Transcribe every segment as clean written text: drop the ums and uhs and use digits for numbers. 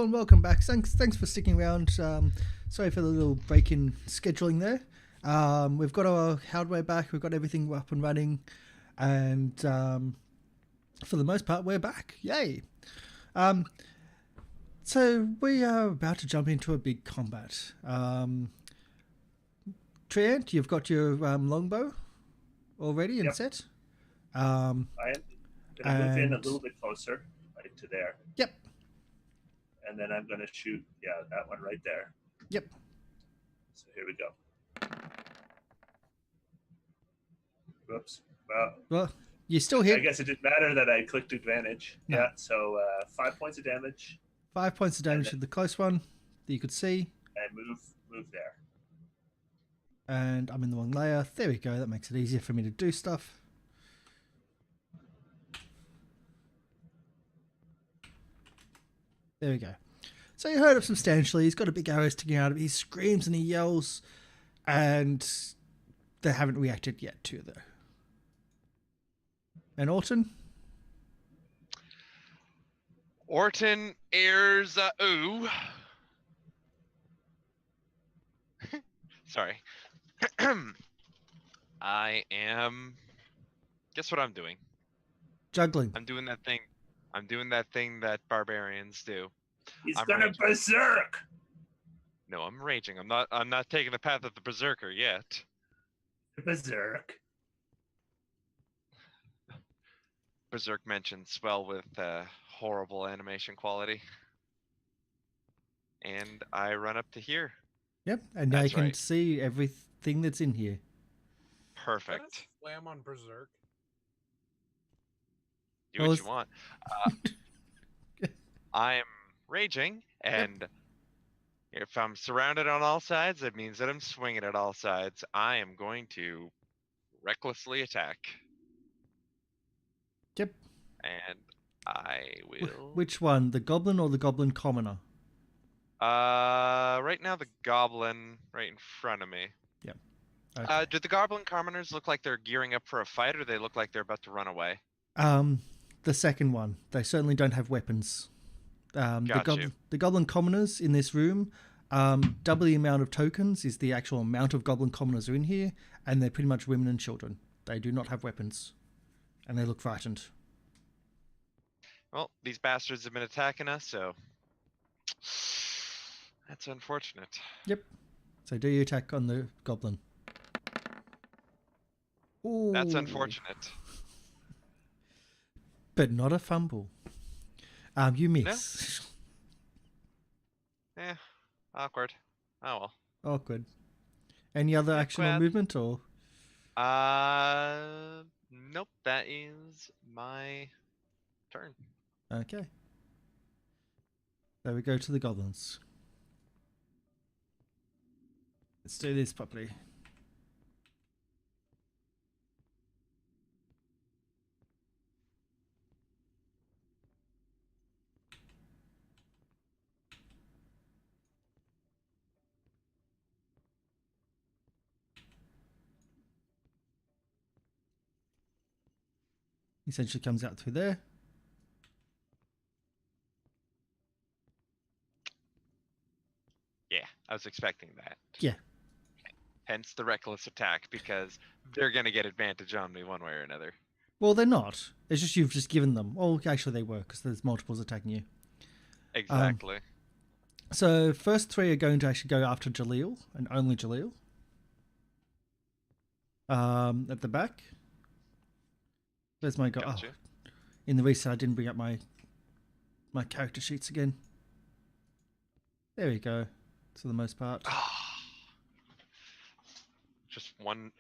Hello and welcome back. Thanks for sticking around. Sorry for the little break in scheduling there. We've got our hardware back. We've got everything up and running, and for the most part, we're back. Yay! So we are about to jump into a big combat. Treant, you've got your longbow already and set. I am going to move in a little bit closer, right to there. Yep. And then I'm going to shoot, that one right there. Yep. So here we go. Whoops. Well, you still hit. I guess it didn't matter that I clicked advantage. No. Yeah, so 5 points of damage. 5 points of damage to the close one that you could see. And move there. And I'm in the wrong layer. There we go. That makes it easier for me to do stuff. There we go. So you heard him substantially. He's got a big arrow sticking out of it. He screams and he yells, and they haven't reacted yet to it, though. And Orton? Orton airs ooh. Sorry. I am. Guess what I'm doing? Juggling. I'm doing that thing. I'm doing that thing that barbarians do. He's gonna berserk. No, I'm raging. I'm not taking the path of the berserker yet. Berserk. Berserk mentioned swell with horrible animation quality. And I run up to here. Yep, and now you can see everything that's in here. Perfect. Slam on berserk. Do what you want. I'm raging, and if I'm surrounded on all sides, it means that I'm swinging at all sides. I am going to recklessly attack. Yep. And I will... Which one, the goblin or the goblin commoner? Right now the goblin right in front of me. Yep. Okay. Do the goblin commoners look like they're gearing up for a fight, or do they look like they're about to run away? The second one. They certainly don't have weapons. The goblin commoners in this room, double the amount of tokens is the actual amount of goblin commoners are in here, and they're pretty much women and children. They do not have weapons, and they look frightened. Well, these bastards have been attacking us, so that's unfortunate. Yep. So do you attack on the goblin? Ooh. That's unfortunate. But not a fumble. You miss. No? Awkward. Oh well. Awkward. Any other action or movement, or? Nope. That is my turn. Okay. So we go to the goblins. Let's do this properly. Essentially comes out through there. Yeah, I was expecting that. Yeah. Hence the reckless attack, because they're going to get advantage on me one way or another. Well, they're not. It's just you've just given them. Oh, actually they were, because there's multiples attacking you. Exactly. So first three are going to actually go after Jaleel, and only Jaleel. At the back. There's my guy. Gotcha. Oh, in the reset, I didn't bring up my character sheets again. There we go. For the most part. Just one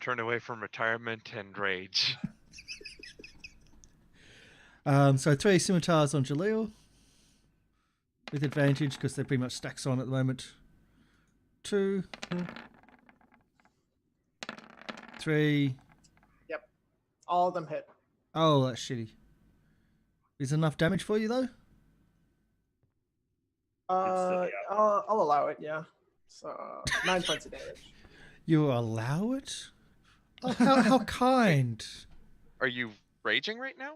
turn away from retirement and rage. So 3 scimitars on Jaleel. With advantage, because they're pretty much stacks on at the moment. 2. 3. Yep. All of them hit. Oh, that's shitty. Is enough damage for you, though? I'll allow it, yeah. So, 9 points of damage. You allow it? Oh, how kind. Are you raging right now?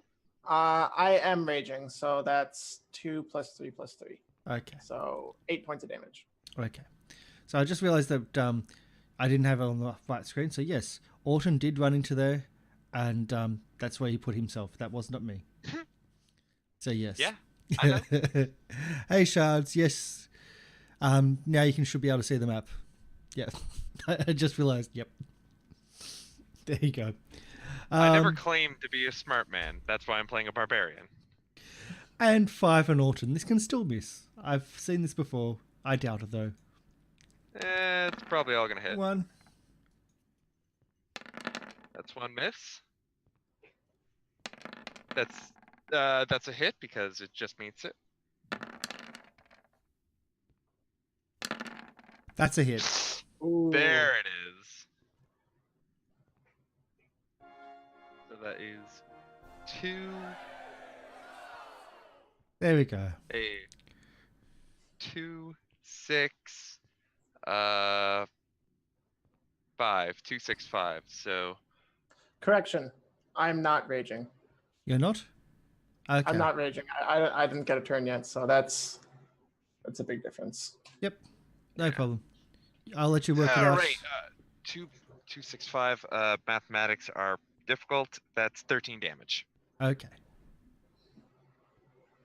I am raging, so that's 2 + 3 + 3. Okay. So 8 points of damage. Okay. So I just realised that I didn't have it on the right screen. So yes, Orton did run into there, and that's where he put himself. That was not me. So yes. Yeah, I know. Hey Shards, yes. Now you should be able to see the map. Yeah. I just realised. Yep. There you go. I never claimed to be a smart man. That's why I'm playing a barbarian. And 5 on Orton. This can still miss. I've seen this before. I doubt it though. It's probably all gonna hit. 1. That's 1 miss. That's a hit because it just meets it. That's a hit. Ooh. There it is. So that is 2. There we go. 2, 6, 5. 2, 6, 5. So Correction. I'm not raging. You're not? Okay. I'm not raging. I didn't get a turn yet, so that's a big difference. Yep. No problem. I'll let you work it out. Right. 2, 6, 5. Mathematics are difficult. That's 13 damage. Okay.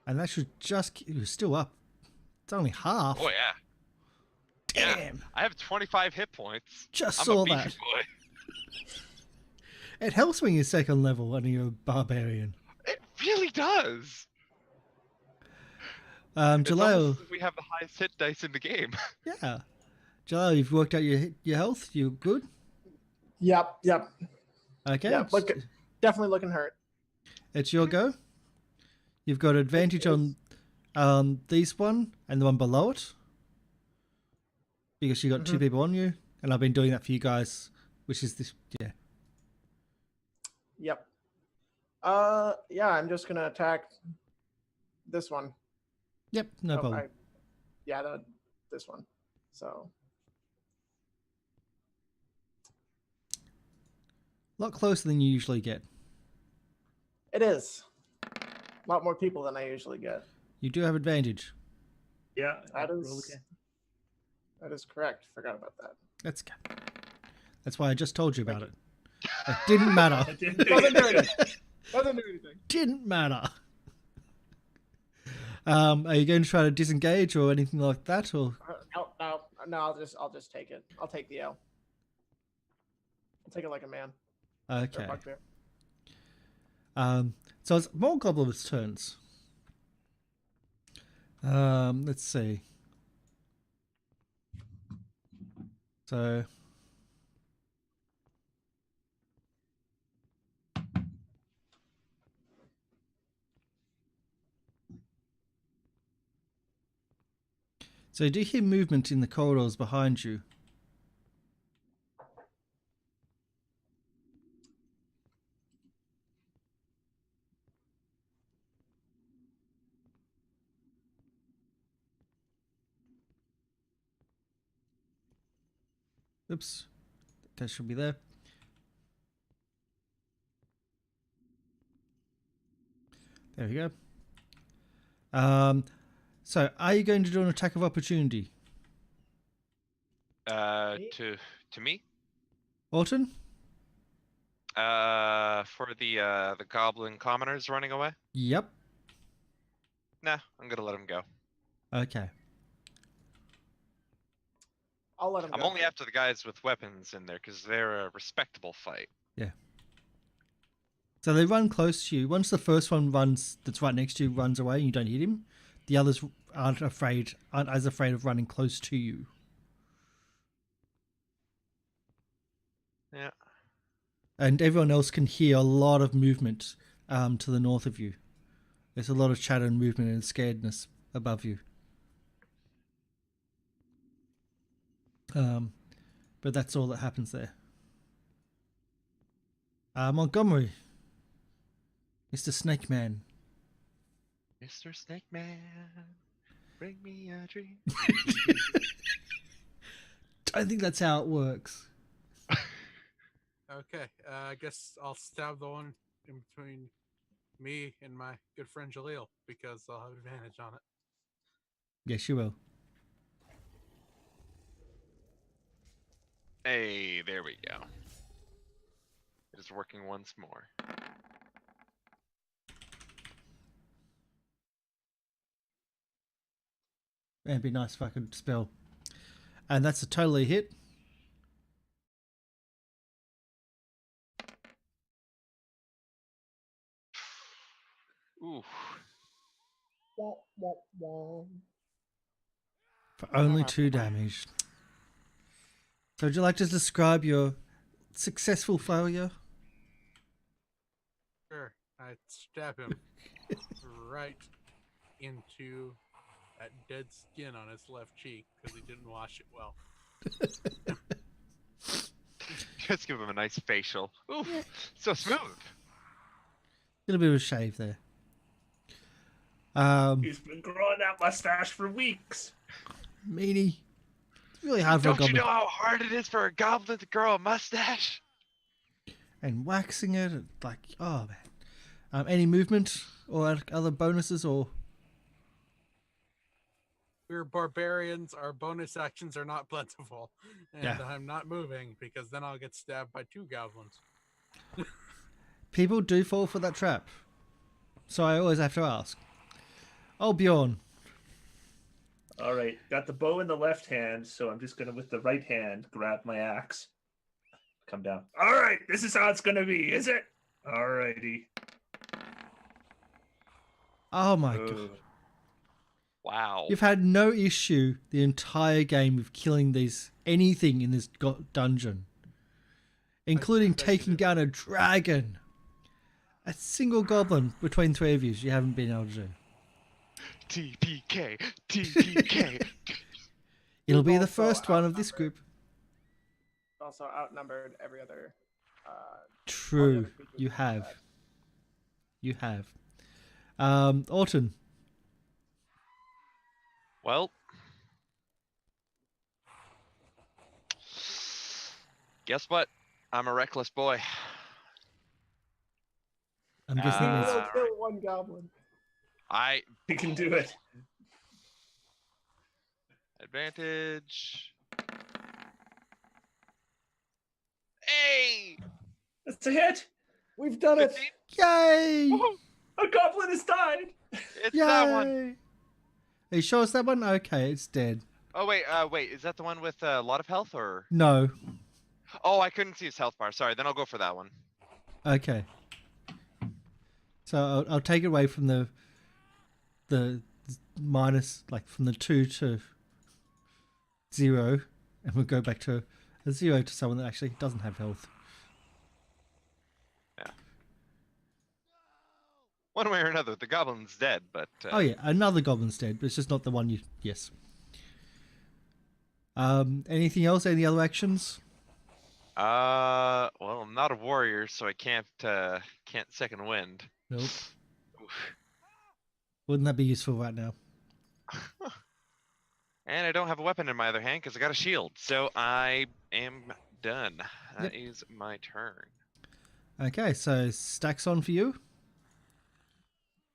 And that should just... You're still up. It's only half. Oh, yeah. Damn. Yeah. I have 25 hit points. Just I'm saw a beefy that. boy. It helps when you're second level and you're a barbarian. It really does. Jaleo... We have the highest hit dice in the game. Yeah. Jaleo, you've worked out your health? You good? Yep. Okay. Yeah, definitely looking hurt. It's your go. You've got advantage on this one and the one below it. Because you got 2 people on you. And I've been doing that for you guys. Which is this... Yeah. Yep. Yeah, I'm just gonna attack this one. Yep, no problem. This one. So A lot closer than you usually get. it is a lot more people than I usually get. You do have advantage. Yeah, That roll is again. that is correct. Forgot about that. That's why I just told you about it. It didn't matter. I didn't think Doesn't do anything. Doesn't do anything. Didn't matter. Are you going to try to disengage or anything like that, or? No. I'll just take it. I'll take the L. I'll take it like a man. Okay. Or a bugbear. So it's more Goblin's turns. Let's see. So. So you do hear movement in the corridors behind you. Oops. That should be there. There we go. So are you going to do an attack of opportunity? To me? Orton? For the goblin commoners running away? Yep. Nah, I'm gonna let him go. Okay. I'll let him I'm go. only after the guys with weapons in there because they're a respectable fight. Yeah. So they run close to you. Once the first one that's right next to you runs away and you don't hit him, the others aren't as afraid of running close to you. Yeah. And everyone else can hear a lot of movement to the north of you. There's a lot of chatter and movement and scaredness above you. But that's all that happens there. Montgomery. Mr. Snake Man. Mr. Snake Man, bring me a dream. I think that's how it works. Okay, I guess I'll stab the one in between me and my good friend Jaleel, because I'll have advantage on it. Yes, you will. Hey, there we go. It is working once more. It'd be nice if I could spell. And that's a totally hit. Ooh. Wah, wah, wah. For only 2 damage. So would you like to describe your successful failure? Sure. I stab him right into that dead skin on his left cheek because he didn't wash it well. Just give him a nice facial. Ooh, so smooth. A little bit of a shave there. He's been growing that mustache for weeks. Meanie. It's really hard for a Don't you goblin. know how hard it is for a goblin to grow a mustache? And waxing it, like, oh man. Any movement or other bonuses or? We're barbarians. Our bonus actions are not plentiful. And Yeah. I'm not moving because then I'll get stabbed by 2 goblins. People do fall for that trap. So I always have to ask. Oh, Bjorn. All right, got the bow in the left hand, so I'm just gonna, with the right hand, grab my axe. Come down. All right, this is how it's gonna be, is it? All righty. Oh my god. Wow. You've had no issue the entire game with killing anything in this dungeon. Including taking down a dragon. A single goblin between 3 of you haven't been able to do. TPK, TPK. It'll be the Also first one of this group. Also outnumbered every other. True, creatures you in have. combat. You have. Orton. Well, guess what? I'm a reckless boy. I'm guessing He that will means kill 1 goblin. We can do it. Advantage. Hey! That's a hit. We've done it. 15? yay! Woohoo! A goblin has died. It's that one. Yay! Are you sure it's that one? Okay, it's dead. Oh wait, is that the one with a lot of health or? No. Oh, I couldn't see his health bar. Sorry, then I'll go for that one. Okay. So I'll take it away from the minus, like from the 2 to 0, and we'll go back to a 0 to someone that actually doesn't have health. Yeah. One way or another, the goblin's dead, but. Oh yeah, another goblin's dead, but it's just not the one you. Yes. Anything else? Any other actions? Well, I'm not a warrior, so I can't second wind. Nope. Oof. Wouldn't that be useful right now? And I don't have a weapon in my other hand because I got a shield, so I am done. That is my turn. Okay, so stacks on for you.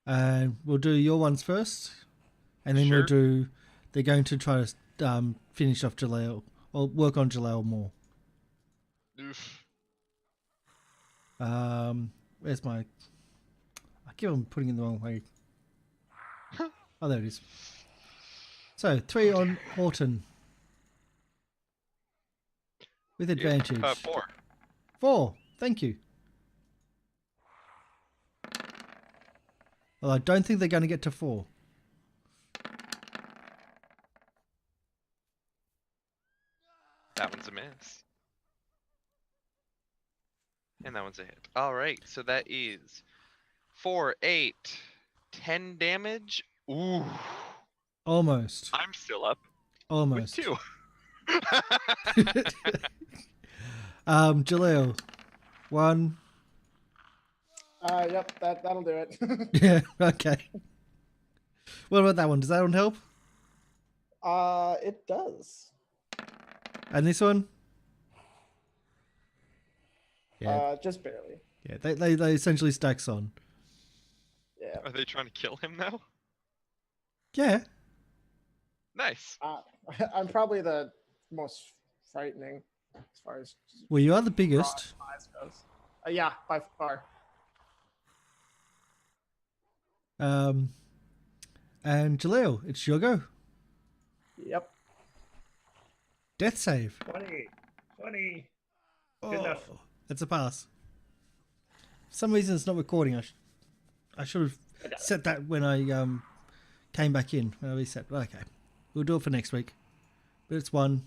And we'll do your ones first. And then Sure. we'll do... They're going to try to finish off Jaleel. Or work on Jaleel more. Oof. Where's my... I keep on putting it in the wrong way. Oh, there it is. So, 3 on Horton. With advantage. 4. 4. Thank you. Well, I don't think they're going to get to 4. That one's a miss. And that one's a hit. Alright, so that is 4, 8, 10 damage. Ooh. Almost. I'm still up Almost. with 2. Jaleel. 1. Yep, that'll do it. Yeah, okay. What about that one? Does that one help? It does. And this one? Yeah. Just barely. Yeah, they essentially stacks on. Yeah. Are they trying to kill him now? Yeah. Nice. I'm probably the most frightening as far as Well, you are the raw biggest. size goes. Yeah, by far. And Jaleel, it's your go. Yep. Death save. 20. 20. Oh, enough. That's a pass. For some reason, it's not recording. I should have set that when I came back in. When I reset. Okay, we'll do it for next week. But it's 1.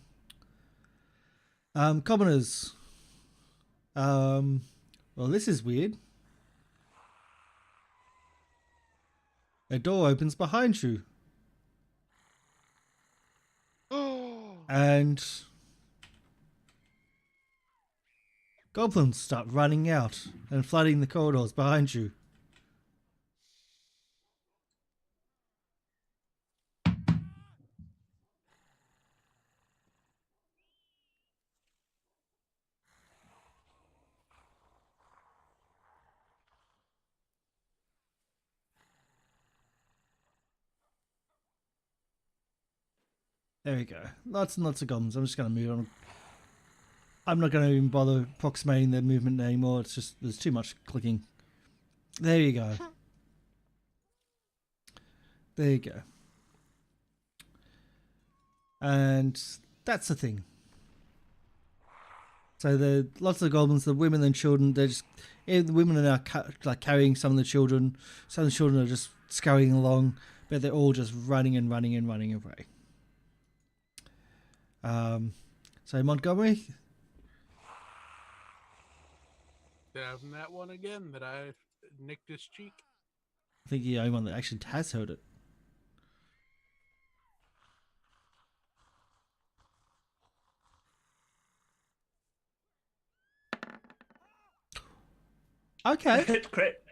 Commoners. Well, this is weird. A door opens behind you. And goblins start running out and flooding the corridors behind you. There we go. Lots and lots of goblins. I'm just going to move on. I'm not going to even bother approximating their movement anymore. It's just, there's too much clicking. There you go. There you go. And that's the thing. So the lots of goblins, the women and children, they're just, the women are now like carrying some of the children. Some of the children are just scurrying along, but they're all just running and running and running away. So Montgomery. Having that one again that I nicked his cheek. I think the only one that actually has heard it. Okay. Crit.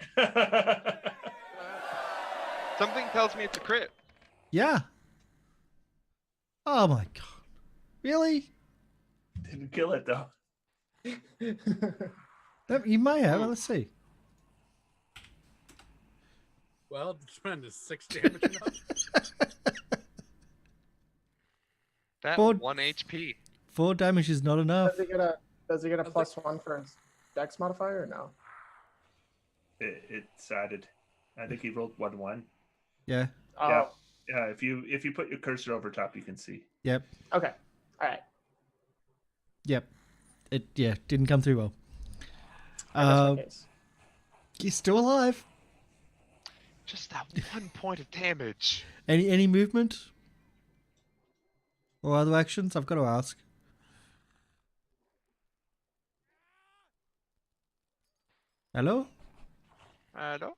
Something tells me it's a crit. Yeah. Oh my god. Really? Didn't kill it though. You may have. Let's see. Well, it depends. Is 6 damage enough? That Board- 1 HP. 4 damage is not enough. Does he get a +1 for his dex modifier or no? It's added. I think he rolled 1-1. Yeah. Oh, Yeah. Yeah. If you put your cursor over top, you can see. Yep. okay. All right. Yep. It didn't come through well. That's my case. He's still alive. Just that 1 point of damage. Any movement? Or other actions? I've got to ask. Hello? Hello?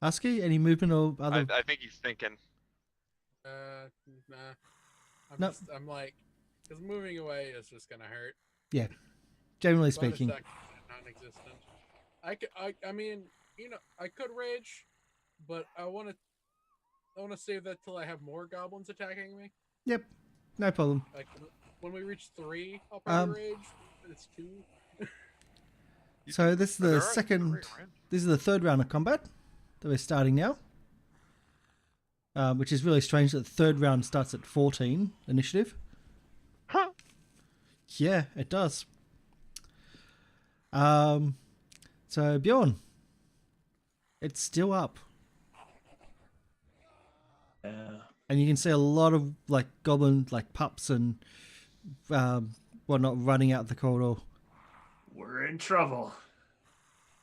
Husky, any movement or other? I think he's thinking. Nah. No. I'm like, because moving away is just gonna hurt. Yeah. Generally Bonus speaking. action, non-existent. I mean, I could rage, but I want to save that till I have more goblins attacking me. Yep. No problem. Like when we reach 3, I'll probably rage. But it's 2. So this is the Alright, second. great, right? This is the third round of combat that we're starting now. Which is really strange that the third round starts at 14 initiative. Huh. Yeah, it does. So Bjorn, it's still up, and you can see a lot of like goblin like pups and whatnot running out the corridor. We're in trouble.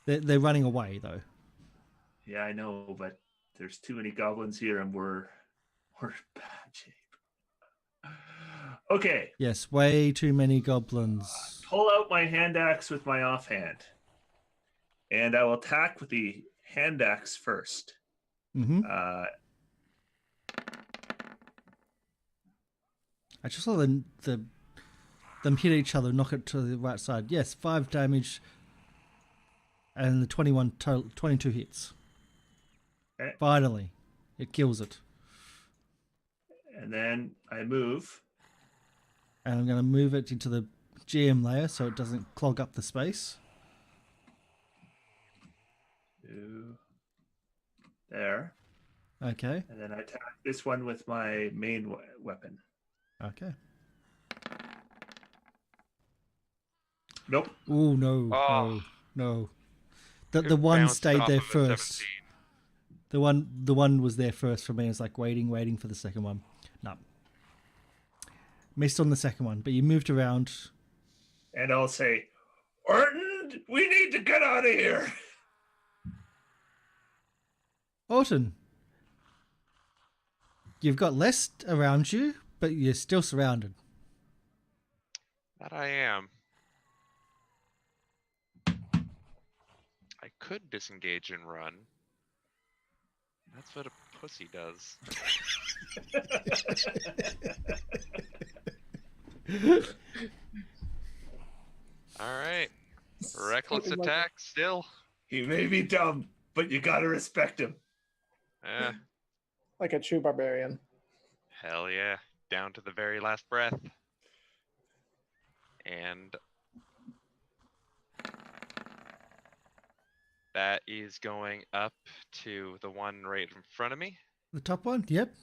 They're running away though. Yeah, I know, but there's too many goblins here, and we're in bad shape. Okay. Yes, way too many goblins. Pull out my hand axe with my offhand, and I will attack with the hand axe first. Mm-hmm. I just saw them hit each other, knock it to the right side. Yes, 5 damage, and the 22 hits. Okay. Finally, it kills it. And then I move. And I'm going to move it into the GM layer so it doesn't clog up the space. There. Okay. And then I attack this one with my main weapon. Okay. Nope. Oh no! Oh. No! The It one bounced stayed off there of a first. 17. The one was there first for me. It's like waiting for the second one. No. Missed on the second one, but you moved around. And I'll say, Orton, we need to get out of here. Orton, you've got less around you, but you're still surrounded. That I am. I could disengage and run. That's what a pussy does. Alright. Reckless attack still. He may be dumb, but you gotta respect him. Eh, Like a true barbarian. hell yeah. Down to the very last breath. And that is going up to the one right in front of me. The top one? Yep.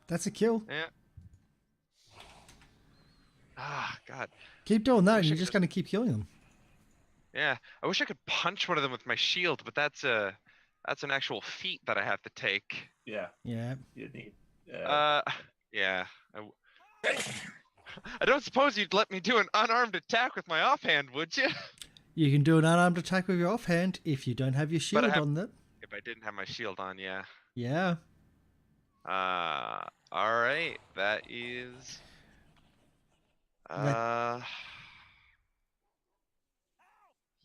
That's a kill. Yeah. Ah, God. Keep doing that, and Wish I you're could just just- going to keep killing them. Yeah. I wish I could punch one of them with my shield, but that's an actual feat that I have to take. Yeah, Yeah. you need. Yeah. I don't suppose you'd let me do an unarmed attack with my offhand, would you? You can do an unarmed attack with your offhand if you don't have your shield have- on that. If I didn't have my shield on, yeah. Yeah. All right. That is.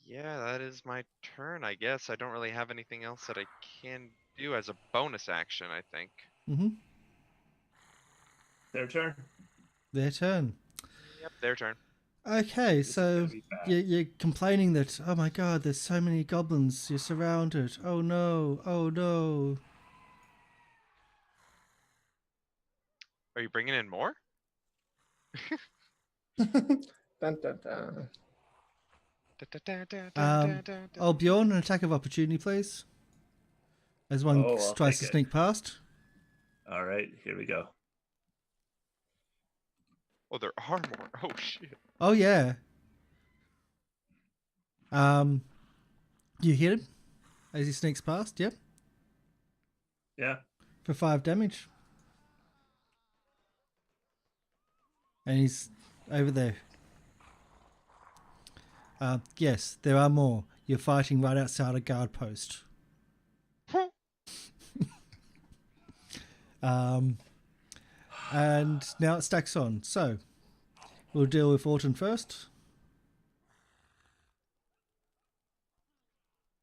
Yeah, that is my turn, I guess. I don't really have anything else that I can do as a bonus action, I think. Mm-hmm. Their turn. Their turn. Yep, their turn. Okay, This is so gonna be bad. you're complaining that, oh my god, there's so many goblins, you're surrounded. Oh no, oh no. Are you bringing in more? Dun, dun, dun. Oh, Bjorn, an attack of opportunity, please. As one Oh, I'll tries to take it. sneak past. All right, here we go. Oh, there are more. Oh, shit. Oh yeah. You hit him as he sneaks past. Yep, Yeah. for 5 damage. And he's over there. Yes, there are more. You're fighting right outside a guard post. And now it stacks on. So we'll deal with Orton first.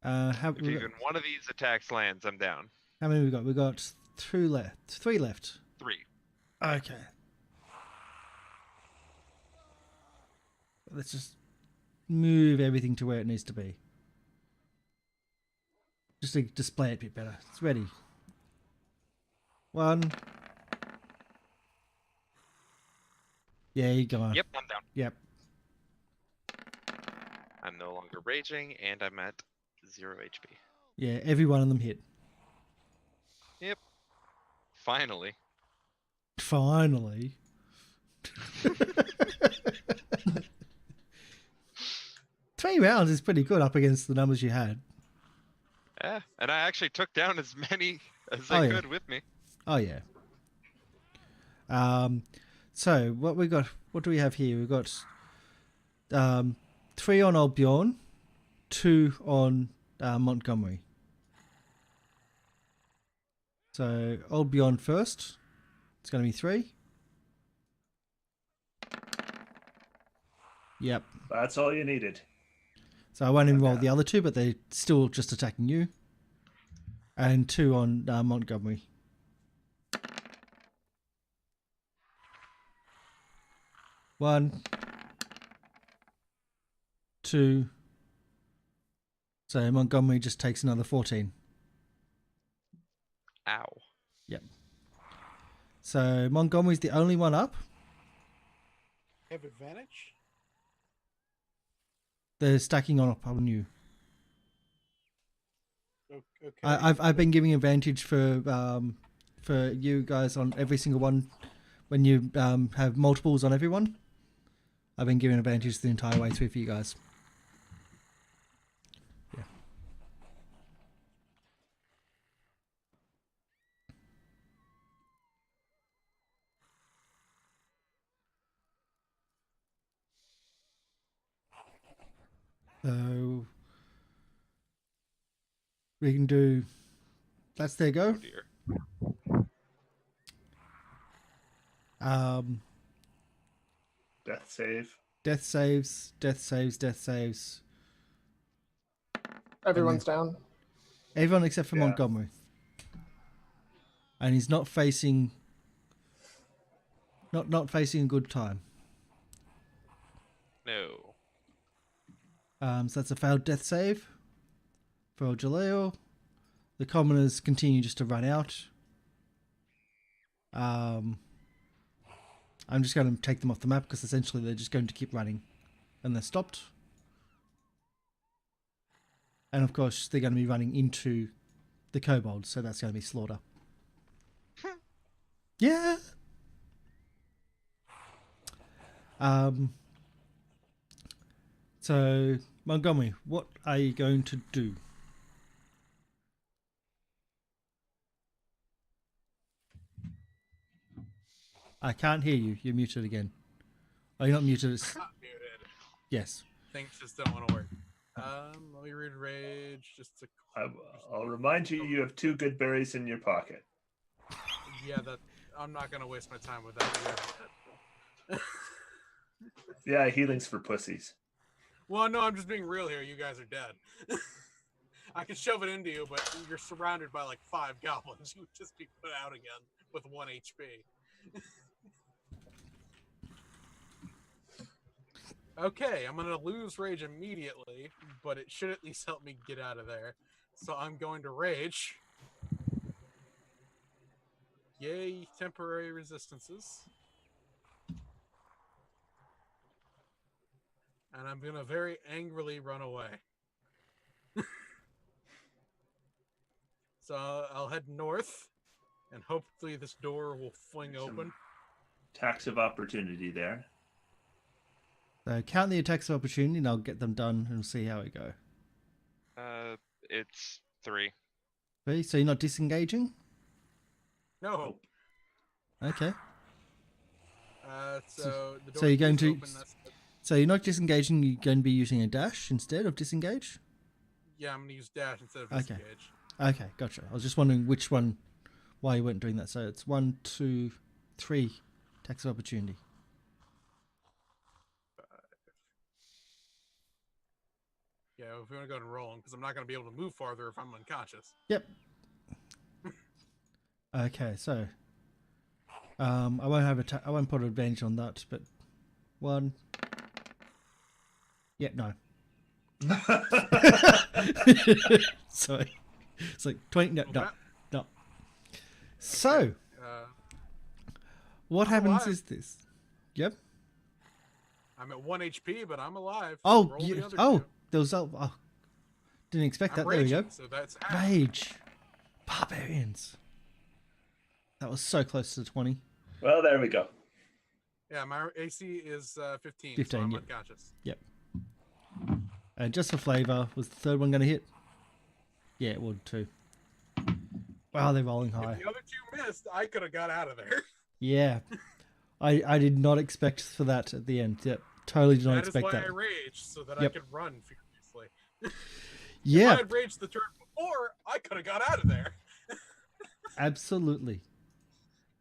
If even one of these attacks lands, I'm down. How many we got? We got 3 left. 3 left. 3. Okay. Let's just move everything to where it needs to be. Just to display it a bit better. It's ready. 1. Yeah, you go on. Yep, I'm down. Yep. I'm no longer raging, and I'm at 0 HP. Yeah, every one of them hit. Yep. Finally. Finally. 3 rounds is pretty good up against the numbers you had. Yeah, and I actually took down as many as Oh, I yeah. could with me. Oh yeah. So what we got? What do we have here? We've got 3 on Old Bjorn, 2 on Montgomery. So Old Bjorn first. It's going to be 3. Yep. That's all you needed. So I won't enroll Okay. the other 2, but they're still just attacking you. And 2 on Montgomery. One, 2. So Montgomery just takes another 14. Ow. So Montgomery's the only one up. Have advantage? They're stacking on you. Okay. I've been giving advantage for you guys on every single one when you have multiples on everyone. I've been giving advantage the entire way through for you guys. Yeah. So we can do. That's their go. Oh dear. Death save. Death saves, death saves, death saves. Everyone's down. Everyone except for Yeah. Montgomery. And he's not facing not facing a good time. No. So that's a failed death save for Jaleel. The commoners continue just to run out. I'm just going to take them off the map because essentially they're just going to keep running. And they're stopped. And of course they're going to be running into the kobolds, so that's going to be slaughter. Yeah. So Montgomery, what are you going to do? I can't hear you. You're muted again. Oh, you're not muted. Not muted. Yes. Things just don't want to work. Let me read rage just to. I'll remind you, you have 2 good berries in your pocket. Yeah, that I'm not gonna waste my time with that. Yeah, healing's for pussies. Well, no, I'm just being real here. You guys are dead. I can shove it into you, but you're surrounded by like 5 goblins. You would just be put out again with 1 HP. Okay, I'm gonna lose rage immediately, but it should at least help me get out of there. So I'm going to rage. Yay, temporary resistances. And I'm gonna very angrily run away. So I'll head north, and hopefully this door will fling open. Tax of opportunity there. So count the attacks of opportunity and I'll get them done and we'll see how it go. It's 3. Okay, so you're not disengaging? No. Okay. So the door so you're going is to- open, that's good. So you're not disengaging, you're going to be using a dash instead of disengage? Yeah, I'm gonna use dash instead of Okay. disengage. Okay, gotcha. I was just wondering which one, why you weren't doing that. So it's 1, 2, 3 attacks of opportunity. Yeah, if we want to go and roll them, because I'm not going to be able to move farther if I'm unconscious. Yep. Okay, so I won't have I won't put advantage on that, but 1. Yeah, no. Sorry. It's like 20. No, no, no. So Uh, what I'm happens alive. is this. Yep. I'm at 1 HP, but I'm alive. Oh, Roll the other oh, two. there was oh, didn't expect I'm that. There we go. raging, so that's half. Rage. Barbarians. That was so close to 20. Well, there we go. Yeah, my AC is 15, 15, so I'm yeah. unconscious. And just for flavour, was the third one going to hit? Yeah, it would too. Wow, they're rolling high. If the other 2 missed, I could have got out of there. Yeah. I did not expect for that at the end. Yep. Totally did not That is expect why that. I raged, so that Yep. I could run furiously. If I Yeah, had raged the turn before, I could have got out of there. absolutely.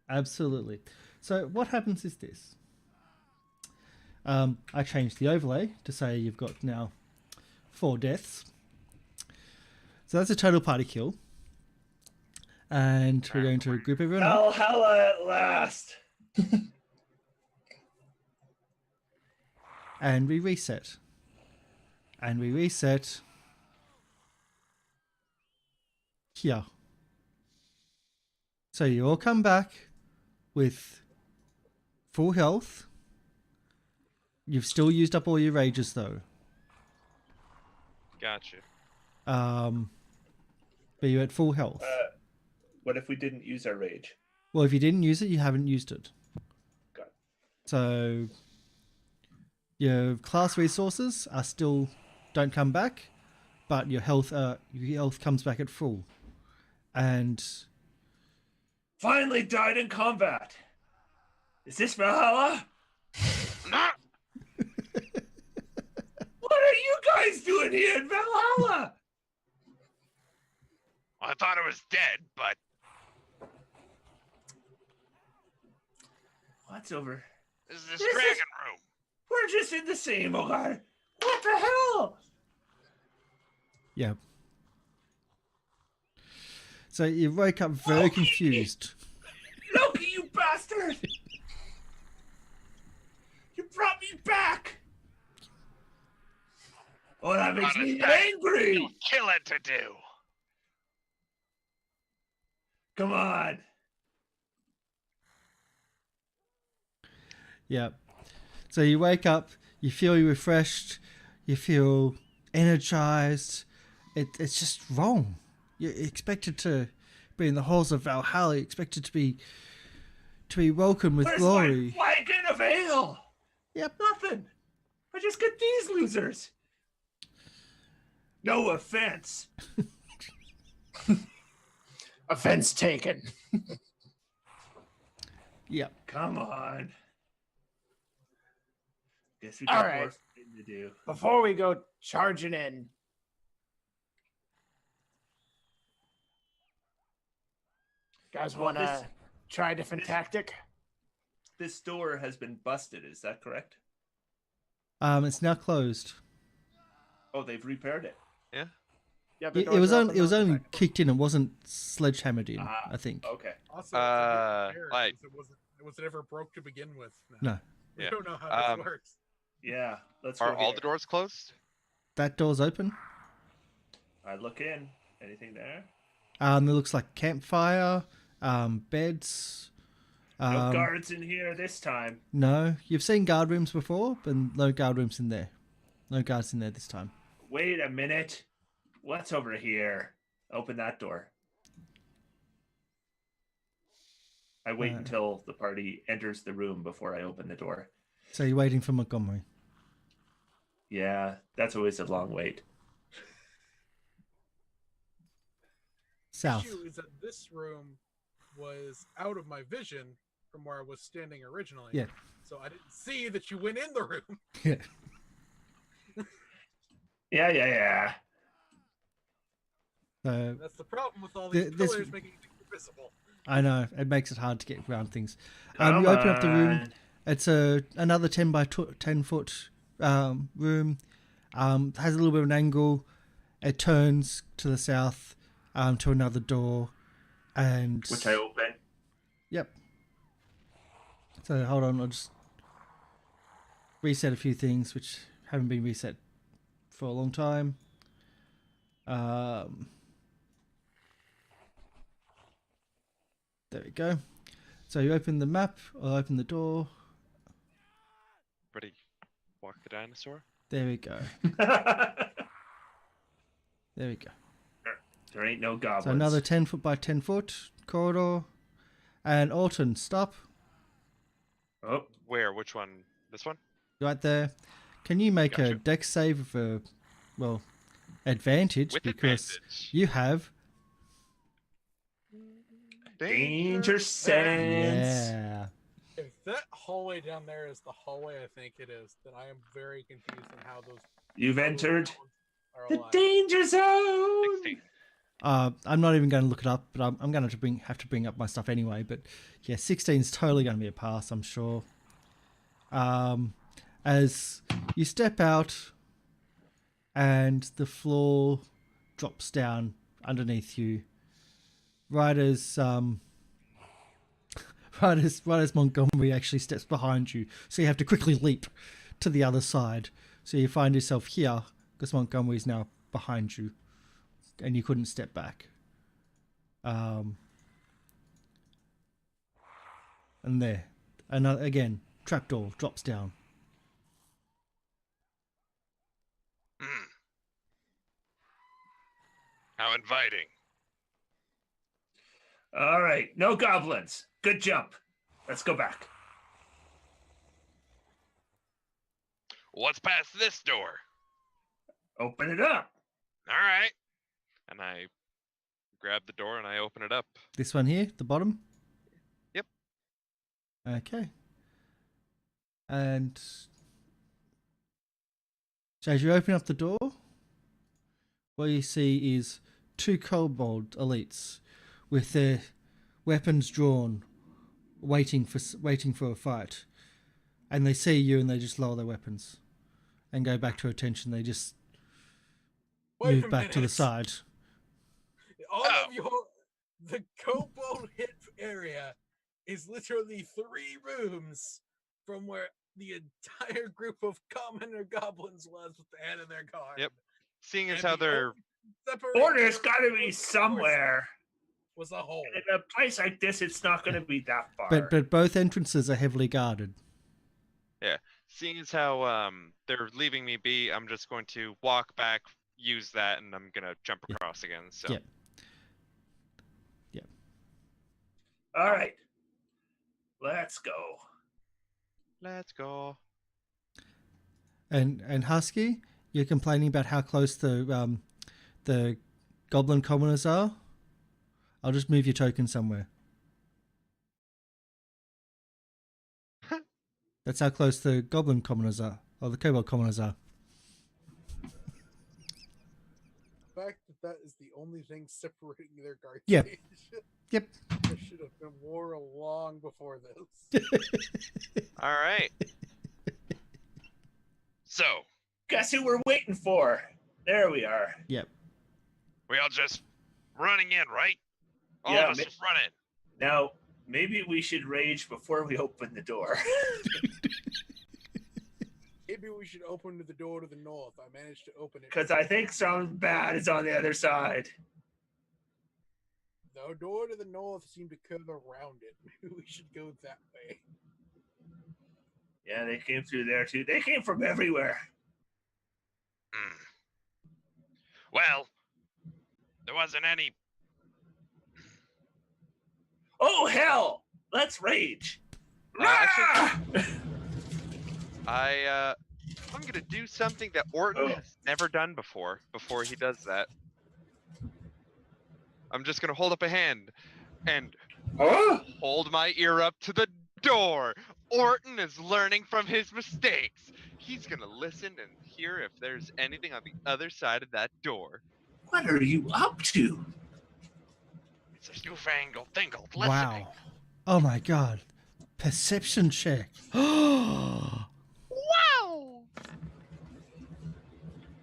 Absolutely. So what happens is this. I changed the overlay to say you've got now 4 deaths. So that's a total party kill. And we're going to group everyone up. Valhalla at last. And we reset. And we reset here. So you all come back with full health. You've still used up all your rages though. Gotcha. but you're at full health. What if we didn't use our rage? Well, if you didn't use it, you haven't used it. Got it. So your class resources are still don't come back, but your health comes back at full. And Finally died in combat. Is this Valhalla? What are you guys doing here in Valhalla? I thought it was dead, but What's over? this is this This is- dragon room. We're just in the same, okay? What the hell? yeah. So you wake up very Loki! confused. Loki, you bastard! You brought me back! Oh, that makes me angry! Kill it to do. Come on. Yeah. So you wake up, you feel refreshed, you feel energized. It's just wrong. You're expected to be in the halls of Valhalla. You're expected to be welcomed with Where's glory. my flagon of ale? Yep. Nothing. I just get these losers. No offense. Offense taken. Yep. Come on. Guess we All got right. more fighting to do. Before we go charging in, guys Well, want to this- try a different tactic? This door has been busted, is that correct? It's now closed. Oh, they've repaired it. Yeah. Yeah, the It doors was are only open it was on the only back. kicked in. It wasn't sledgehammered in. Ah, I think. Okay. Also, it's a good repair, like- 'cause it wasn't ever broke to begin with. No. We Yeah. don't know how Um, this works. Yeah, let's Are go all here. the doors closed? That door's open. I look in. Anything there? It looks like campfire, beds. No guards in here this time. No, you've seen guard rooms before, but no guard rooms in there. No guards in there this time. Wait a minute. What's over here? Open that door. I wait until the party enters the room before I open the door. So you're waiting for Montgomery. Yeah, that's always a long wait. South. Issue is that this room was out of my vision from where I was standing originally. Yeah. So I didn't see that you went in the room. Yeah. Yeah. That's the problem with all these This- pillars making things invisible. I know it makes it hard to get around things. Come You open up the room. on. It's another 10 by 10 foot room. Has a little bit of an angle. It turns to the south to another door, and Which I open. Yep. So hold on, I'll just reset a few things which haven't been reset for a long time. There we go. So you open the map, or open the door. Ready? Walk the dinosaur? There we go. There we go. There ain't no goblins. So another 10 foot by 10 foot corridor. And Alton, stop. Oh, Where? Which one? This one? Right there. Can you make a Gotcha. dex save of advantage? With Because advantage. you have. danger sense. Yeah. If that hallway down there is the hallway I think it is, then I am very confused on how those. You've how those entered goblins are the alive. danger zone. 16. I'm not even going to look it up, but I'm going to have to bring up my stuff anyway. But yeah, 16 is totally going to be a pass, I'm sure. As you step out, and the floor drops down underneath you, right as Montgomery actually steps behind you, so you have to quickly leap to the other side. So you find yourself here because Montgomery is now behind you, and you couldn't step back. And there, another again, trapdoor drops down. How inviting. All right, no goblins. Good jump. Let's go back. What's past this door? Open it up. All right. And I grab the door and I open it up. This one here, the bottom? Yep. Okay. And so as you open up the door, what you see is 2 kobold elites with their weapons drawn, waiting for a fight. And they see you and they just lower their weapons and go back to attention. They just move back to the side. All of the kobold hit area is literally 3 rooms from where the entire group of commoner goblins was with the head of their guard. Yep. Seeing as how they're... Order's got to be somewhere. Was a hole. In a place like this, it's not going to be that far. But both entrances are heavily guarded. Yeah. Seeing as how they're leaving me be, I'm just going to walk back, use that, and I'm going to jump across again. So. Yep. Yep. All right. Let's go. Let's go. And Husky, you're complaining about how close the goblin commoners are. I'll just move your token somewhere. That's how close the goblin commoners are, or the kobold commoners are. The fact that is the only thing separating their guard Yep. stage. Yep. There should have been war long before this. All right. So, Guess who we're waiting for? There we are. Yep. we all just running in, right? All Yeah, of us just running. Now, maybe we should rage before we open the door. Maybe we should open the door to the north. I managed to open it. Because I think something bad is on the other side. The door to the north seemed to curve around it. Maybe we should go that way. Yeah, they came through there too. They came from everywhere. Well, there wasn't any. Oh, hell! Let's rage. Actually, I'm gonna do something that Orton has never done before he does that. I'm just gonna hold up a hand and hold my ear up to the door. Orton is learning from his mistakes. He's gonna listen and hear if there's anything on the other side of that door. What are you up to? It's a newfangled thing called listening. Wow. Oh my god. Perception check. Oh, Wow!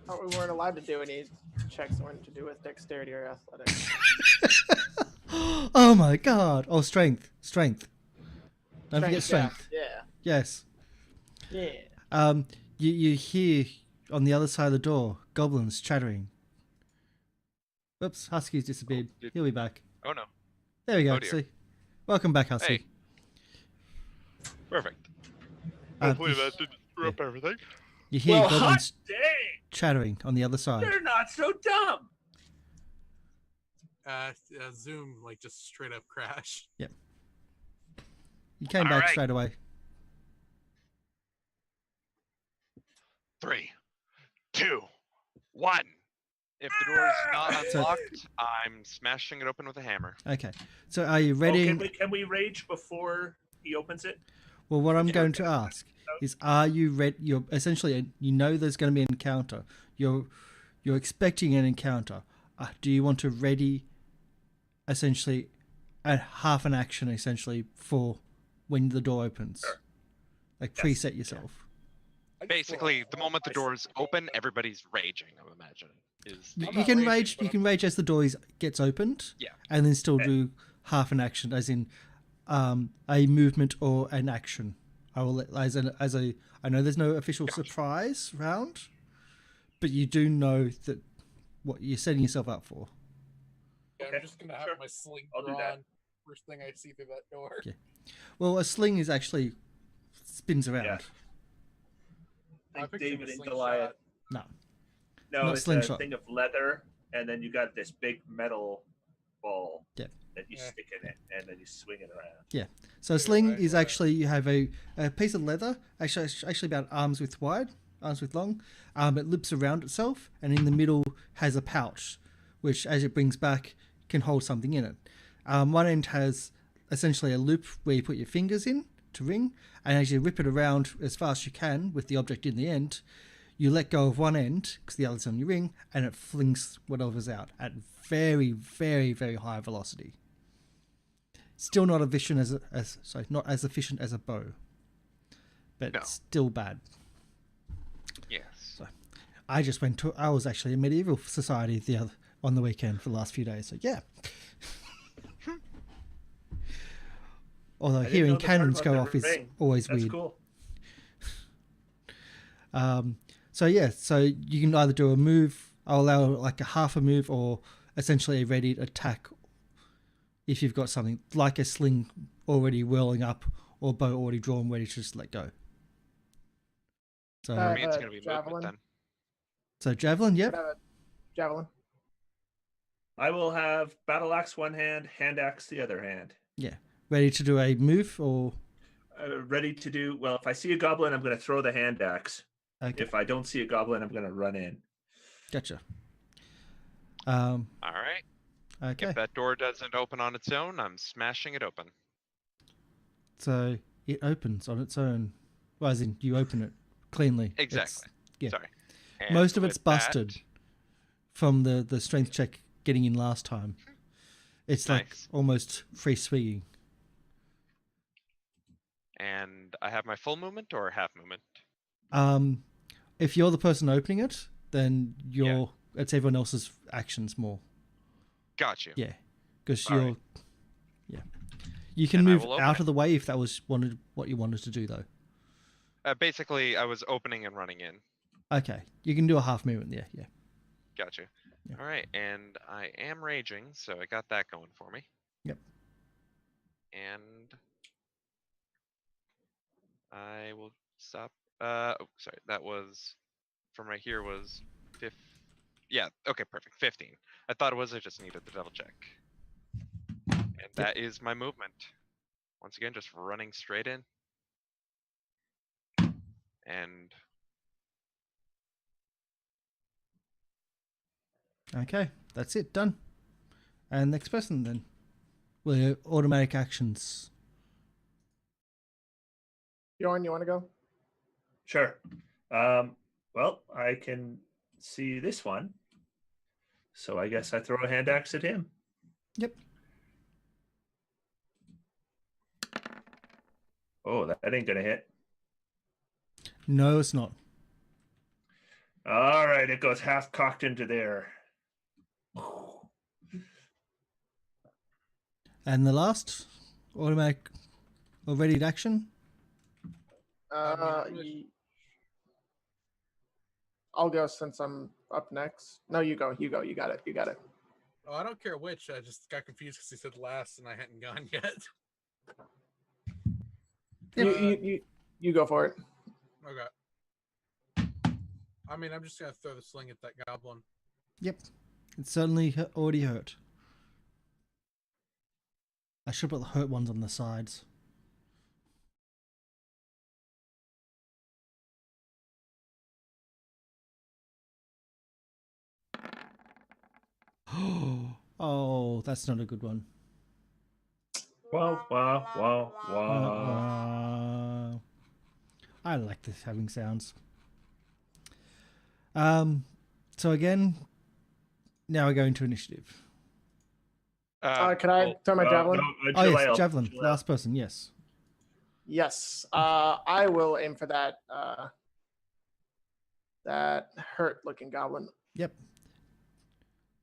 Thought we weren't allowed to do any checks that weren't to do with dexterity or athletics. oh my god. Oh, strength. Strength. Don't forget strength. Yeah. Yes. Yeah. You hear on the other side of the door goblins chattering. Oops, Husky's disappeared. He'll be back. Oh no. There we go. Oh, dear. See, welcome back, Husky. Hey. Perfect. Uh, Hopefully that didn't screw up everything. You hear Well, hot goblins dang! chattering on the other side. They're not so dumb. Zoom, like, just straight up crash. Yep. You came All back right. straight away. 3, 2, 1. If the door is not So- unlocked, I'm smashing it open with a hammer. Okay. So are you ready? Can we rage before he opens it? Well, what I'm going to ask is, are you ready? You're essentially, you know, there's going to be an encounter. You're expecting an encounter. Do you want to ready, essentially, a half an action, essentially, for when the door opens? Sure. Like Yes. preset yourself. Basically, the moment the doors open, everybody's raging, I'm imagining. You can rage. You can rage as the door gets opened. Yeah. And then still do half an action, as in a movement or an action. I will let, I know there's no official surprise round, but you do know that what you're setting yourself up for. Yeah, Okay, I'm just gonna have sure. my sling I'll do that. drawn. First thing I see through that door. Okay. Well, a sling is actually spins around. Yeah. I Like pictured a David and slingshot. Goliath. No. No, Not it's slingshot. a thing of leather, and then you got this big metal ball Yeah. that you stick in it, and then you swing it around. Yeah. So a sling is actually, you have a piece of leather, actually about arm's width wide, arm's width long. It loops around itself, and in the middle has a pouch, which as it brings back can hold something in it. One end has essentially a loop where you put your fingers in to ring, and as you rip it around as fast as you can with the object in the end, you let go of one end because the other's on your ring, and it flings whatever's out at very, very, very high velocity. Still not efficient not as efficient as a bow, but still bad. Yes. So, I was actually in medieval society on the weekend for the last few days. So yeah. Although hearing cannons go off is always weird. That's cool. So you can either do a move, I'll allow like a half a move, or essentially a ready attack if you've got something like a sling already whirling up or bow already drawn ready to just let go. So for me, it's going to be javelin. movement then. So javelin, yep. Javelin. I will have battle axe one hand, hand axe the other hand. Yeah. Ready to do a move or? Ready to do, well, if I see a goblin, I'm going to throw the hand axe. Okay. If I don't see a goblin, I'm going to run in. Gotcha. All right. Okay. If that door doesn't open on its own, I'm smashing it open. So it opens on its own. Well, as in you open it cleanly. Exactly. Sorry. And most of it's with busted that, from the strength check getting in last time. It's like almost free swinging. And I have my full movement or half movement? If you're the person opening it, then it's everyone else's actions more. Got you. Yeah, because you can move out of the way if that was what you wanted to do though. Basically, I was opening and running in. Okay, you can do a half movement. Yeah. Got you. Yeah. All right, and I am raging, so I got that going for me. Yep. And I will stop. Sorry, that was from right here was 5. Yeah, okay, perfect. 15. I thought it was. I just needed the double check. And that is my movement. Once again, just running straight in. And okay, that's it. Done. And next person then. Well, automatic actions. Bjorn, you want to go? Sure. Well, I can see this one. So I guess I throw a hand axe at him. Yep. Oh, that ain't going to hit. No, it's not. All right, it goes half cocked into there. And the last automatic or ready action? I'll go since I'm up next. No, you go. You got it. Oh, I don't care which. I just got confused because he said last and I hadn't gone yet. You go for it. Okay. I mean, I'm just going to throw the sling at that goblin. Yep. It's certainly already hurt. I should put the hurt ones on the sides. Oh, that's not a good one. Wow. I like this having sounds. So again, now we're going to initiative. Can I throw my javelin? No, yes, javelin. Last person, yes. Yes. I will aim for that hurt-looking goblin. Yep.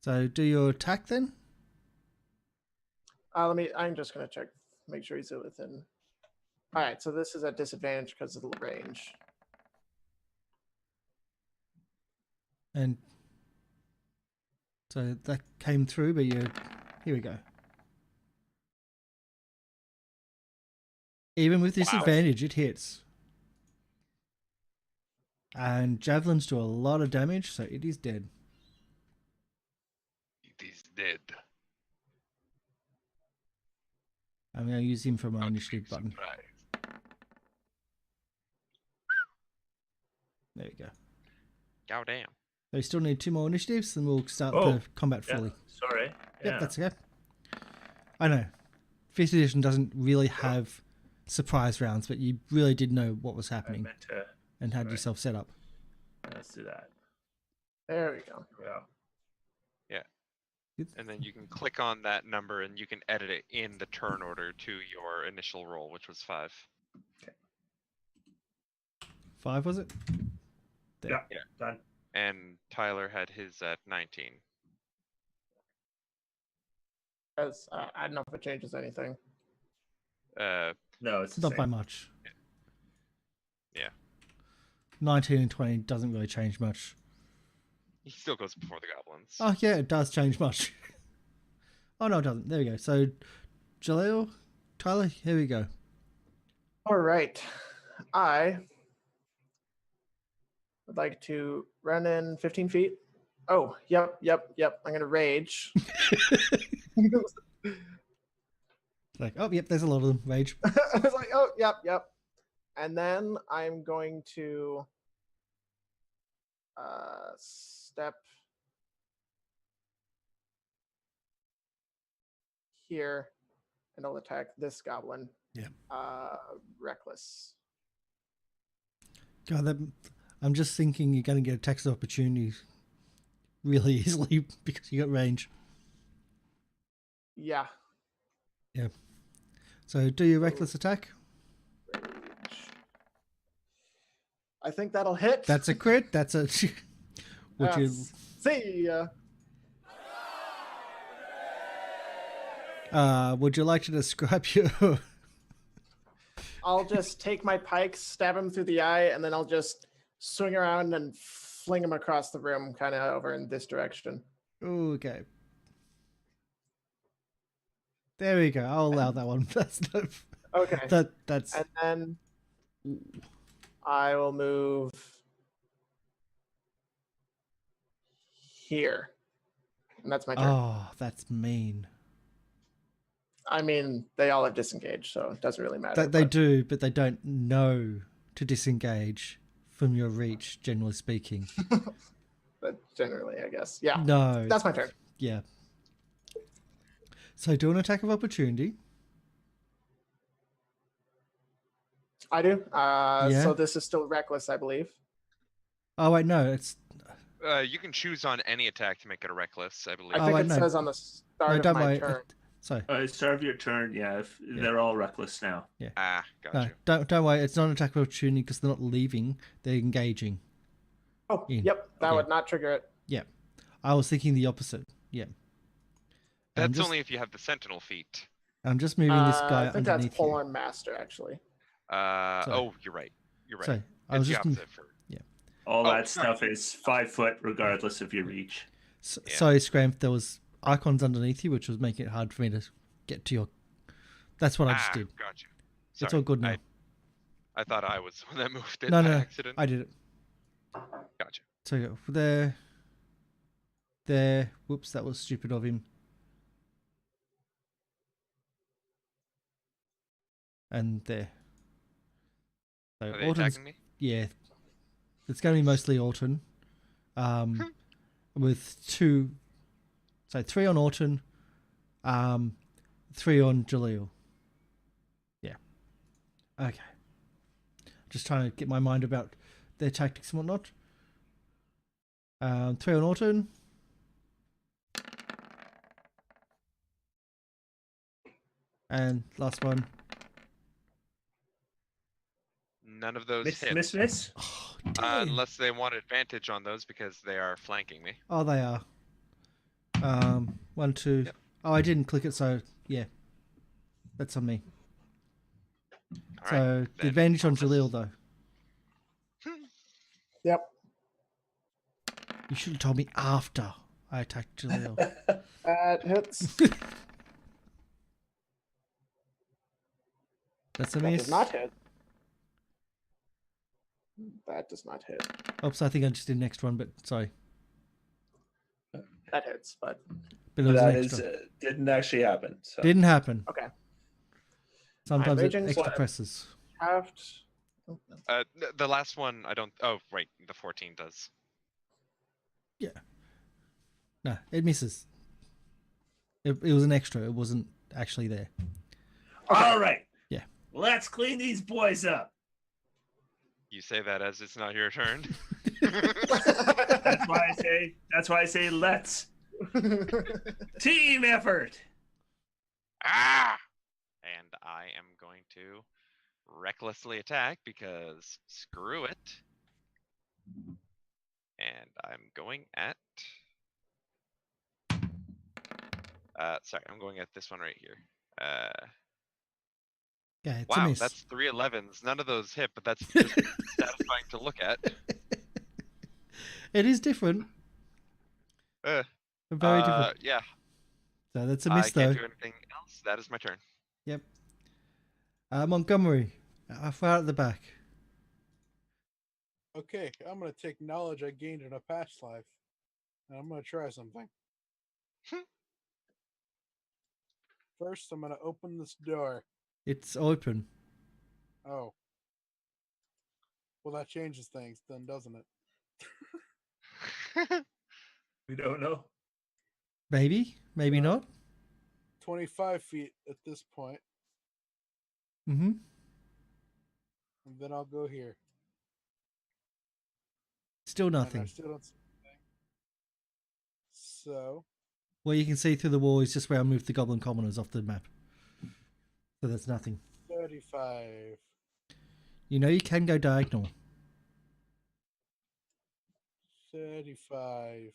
So do your attack then. I'm just gonna check, make sure he's within. All right. So this is at disadvantage because of the range. And so that came through, but here we go. Even with disadvantage, it hits. And javelins do a lot of damage, so it is dead. It is dead. I'm going to use him for my initiative button. Surprise. There we go. God damn. So we still need 2 more initiatives, and we'll start Oh, the combat Yeah, fully. sorry. Yep, that's okay. I know. 5th edition doesn't really have surprise rounds, but you really did know what was I happening meant to. and had right. yourself set up. Let's do that. There we go. Yeah. And then you can click on that number and you can edit it in the turn order to your initial roll, which was 5. 5, was it? There. Yeah. Done. And Tyler had his at 19. Because I don't know if it changes anything. No, it's the Not same. by much. Yeah. 19 and 20 doesn't really change much. He still goes before the goblins. Oh, yeah, it does change much. Oh, no, it doesn't. There we go. So, Jaleel, Tyler, here we go. All right. I would like to run in 15 feet. Oh, yep. I'm going to rage. Like, oh, yep, there's a lot of them. Rage. I was like, oh, yep. And then I'm going to step here and I'll attack this goblin. Yeah. Reckless. God, I'm just thinking you're going to get a tax opportunity really easily because you got range. Yeah. Yeah. So do your reckless attack. Rage. I think that'll hit. That's a crit. That's a. Would you? See ya. Would you like to describe your? I'll just take my pike, stab him through the eye, and then I'll just swing around and fling him across the room, kind of over in this direction. Okay. There we go. I'll allow that one. That's no. Okay. That's. And then I will move here. And that's my turn. Oh, that's mean. I mean, they all have disengaged, so it doesn't really matter. They do, but they don't know to disengage from your reach, generally speaking. But generally, I guess. Yeah. No. That's my turn. Yeah. So do an attack of opportunity. I do. Yeah. So this is still reckless, I believe. Oh wait, no, it's. You can choose on any attack to make it a reckless, I believe. I think wait, it no. says on the start don't of my worry. turn. Sorry. Start of your turn. Yeah, if they're all reckless now. Yeah. Ah, gotcha. No, don't worry. It's not an attack of opportunity because they're not leaving; they're engaging. Oh, In. yep. That Yeah. would not trigger it. Yeah, I was thinking the opposite. Yeah. I'm That's just, only if you have the sentinel feet. I'm just moving this guy I think that's underneath pull you. on master, actually. Oh, you're right. You're right. Sorry, I It's was the just. opposite for. All Oh, that sorry. stuff is 5 foot, regardless of your reach. Yeah. Sorry, Scramp. There was icons underneath you, which was making it hard for me to get to your. That's what I just did. Gotcha. It's Sorry, all good now. I thought I was the one that moved it No, by no, accident. I did it. Gotcha. So you go there. There. Whoops, that was stupid of him. And there. So Are they Autumn's, attacking me? yeah, it's going to be mostly Autumn. With 2, so 3 on Autumn, 3 on Jaleel. Yeah. Okay. Just trying to get my mind about their tactics and whatnot. 3 on Autumn. And last one. None of those Miss, hit. miss. Oh, damn. Unless they want advantage on those because they are flanking me. Oh, they are. 1, 2. Yep. Oh, I didn't click it, so yeah. That's on me. All So right, the then advantage on I'll just- Jaleel, though. Yep. You should have told me after I attacked Jaleel. That hits. That's a That miss. does not hit. That does not hit. Oops, I think I just did an extra one, but sorry. That hits, but But it was That an is extra. didn't actually happen. So. Didn't happen. okay. Sometimes it raging, extra so presses. halved. The last one, I don't. Oh, wait, the 14 does. Yeah. No, it misses. It was an extra. It wasn't actually there. All right. Yeah. Let's clean these boys up. You say that as it's not your turn. That's why I say let's. Team effort. Ah! And I am going to recklessly attack because screw it. And I'm going at. Sorry, I'm going at this one right here. Yeah, it's a Wow, miss. that's 3 11s. None of those hit, but that's just satisfying to look at. It is different. Very different. Yeah. So that's a miss, I can't though. do anything else. That is my turn. Yep. Montgomery, far at the back. Okay, I'm gonna take knowledge I gained in a past life, and I'm gonna try something. First, I'm gonna open this door. It's open. Oh. Well, that changes things, then, doesn't it? We don't know. Maybe, maybe not. 25 feet at this point, Mm-hmm. and then I'll go here. Still And I nothing. still don't see anything. So, What you can see through the wall is just where I moved the goblin commoners off the map. So that's nothing. 35. You know you can go diagonal. 35.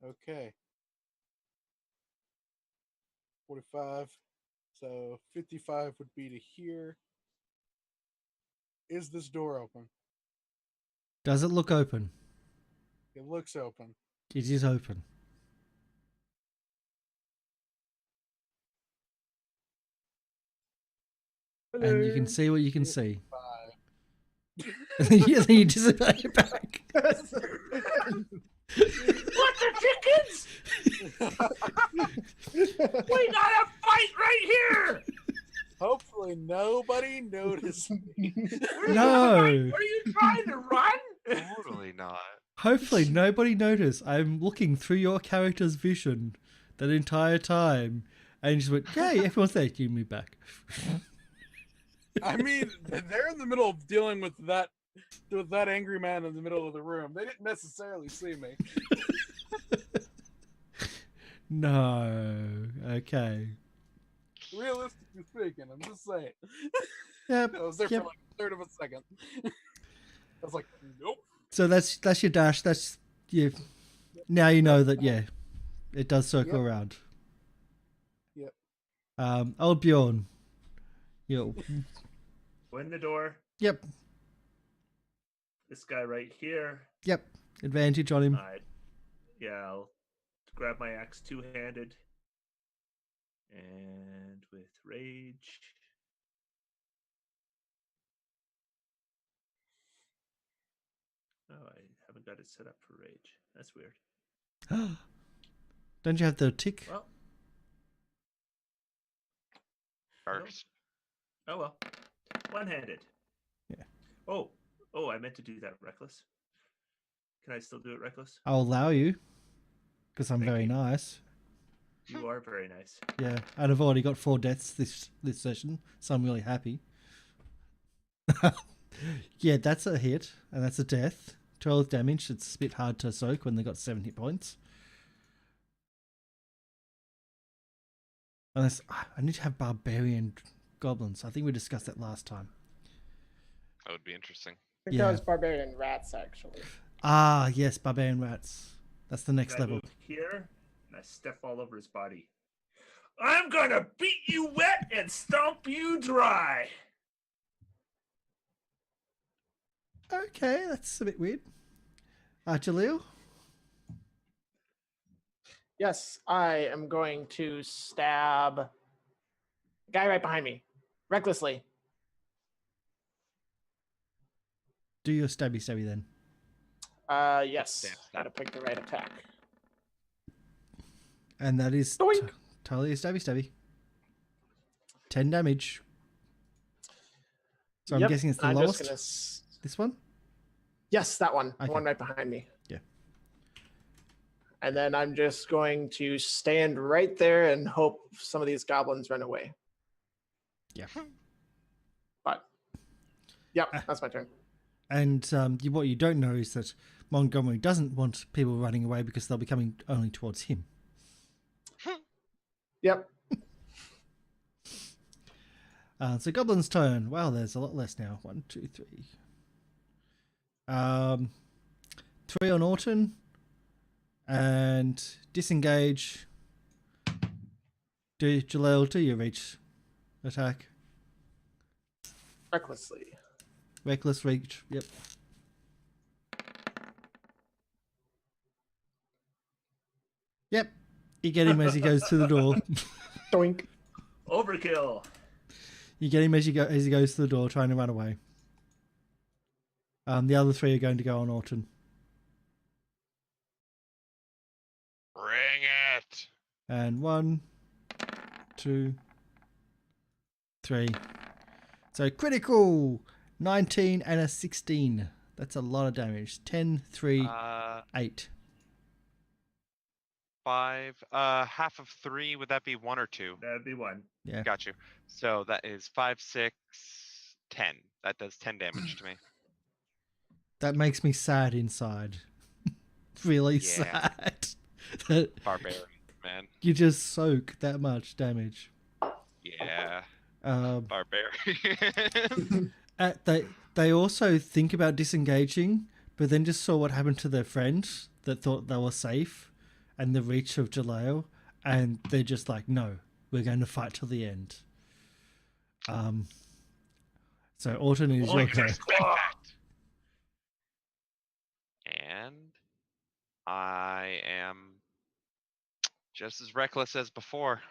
Okay. 45. So 55 would be to here. Is this door open? Does it look open? It looks open. It is open. And you can see what you can see. 5. Then you disappear back. What's the chickens? We got a fight right here. Hopefully nobody noticed me. No. Are you trying to run? Totally not. Hopefully nobody noticed. I'm looking through your character's vision that entire time. And you just went, hey, everyone's there. You move back. I mean, they're in the middle of dealing with that angry man in the middle of the room. They didn't necessarily see me. No. Okay. Realistically speaking, I'm just saying. Yep. I was there Yep. for like a third of a second. I was like, nope. So that's your dash. That's you. Now you know that, yeah, it does circle Yep. around. Yep. Old Bjorn. Yo. Go in the door. Yep. This guy right here. Yep. Advantage on him. Yeah, I'll grab my axe two-handed. And with rage. Oh, I haven't got it set up for rage. That's weird. Don't you have the tick? Well, First. oh well. One-handed. Yeah. Oh, I meant to do that reckless. Can I still do it reckless? I'll allow you. Because I'm Thank very you. nice. You are very nice. Yeah. And I've already got 4 deaths this session. So I'm really happy. Yeah, that's a hit. And that's a death. 12 damage. It's a bit hard to soak when they got 7 hit points. Unless I need to have barbarian goblins. I think we discussed that last time. That would be interesting. I think Yeah. that was barbarian rats, actually. Ah, yes, barbarian rats. That's the next I level. move here and I step all over his body. I'm gonna beat you wet and stomp you dry. Okay, that's a bit weird. Jaleel? Yes, I am going to stab guy right behind me, recklessly. Do your stabby then. Yes. Stab. Gotta pick the right attack. And that is Doink. totally a stabby. 10 damage. So I'm guessing it's the lowest. This one? Yes, that one. Okay. The one right behind me. Yeah. And then I'm just going to stand right there and hope some of these goblins run away. Yeah. But, yep, that's my turn. And what you don't know is that Montgomery doesn't want people running away because they'll be coming only towards him. Yep. So Goblin's turn. Wow, there's a lot less now. 1, 2, 3. 3 on Orton. And disengage. Jaleel, do your reach attack. Recklessly. Reckless reach. Yep. Yep. You get him as he goes to the door. Doink. Overkill. You get him as he goes to the door, trying to run away. The other 3 are going to go on Orton. Bring it. And 1, 2, 3. So critical 19 and a 16. That's a lot of damage. 10, 3, 8. 5. Half of 3. Would that be 1 or 2? That'd be 1. Yeah. Got you. So that is 5, 6, 10. That does 10 damage to me. That makes me sad inside. Really sad. That Barbarian, man. you just soak that much damage. Yeah. Barbarian. Barbarian. They also think about disengaging, but then just saw what happened to their friend that thought they were safe and the reach of Jaleo, and they're just like, no, we're going to fight till the end. So Orton is your go. And I am just as reckless as before.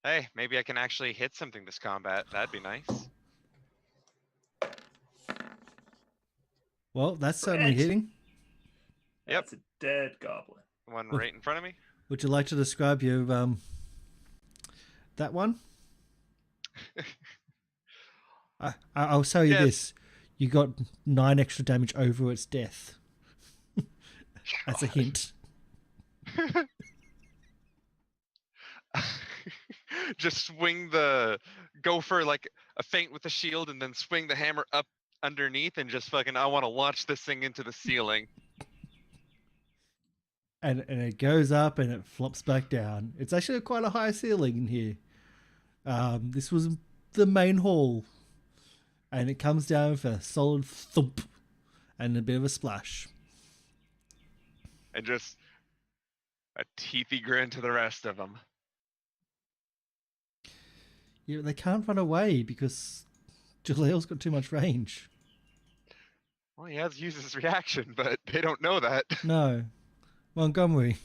Hey, maybe I can actually hit something this combat. That'd be nice. Well, that's certainly hitting. Yep. That's a dead goblin. One right in front of me. Would you like to describe your that one? I'll tell you this: you got 9 extra damage over its death. That's a hint. Just go for like a feint with the shield and then swing the hammer up underneath and just fucking, I want to launch this thing into the ceiling. And it goes up and it flops back down. It's actually quite a high ceiling in here. This was the main hall. And it comes down with a solid thump and a bit of a splash. And just a teethy grin to the rest of them. Yeah, they can't run away because Jaleel's got too much range. Well, he has used his reaction, but they don't know that. No. Montgomery.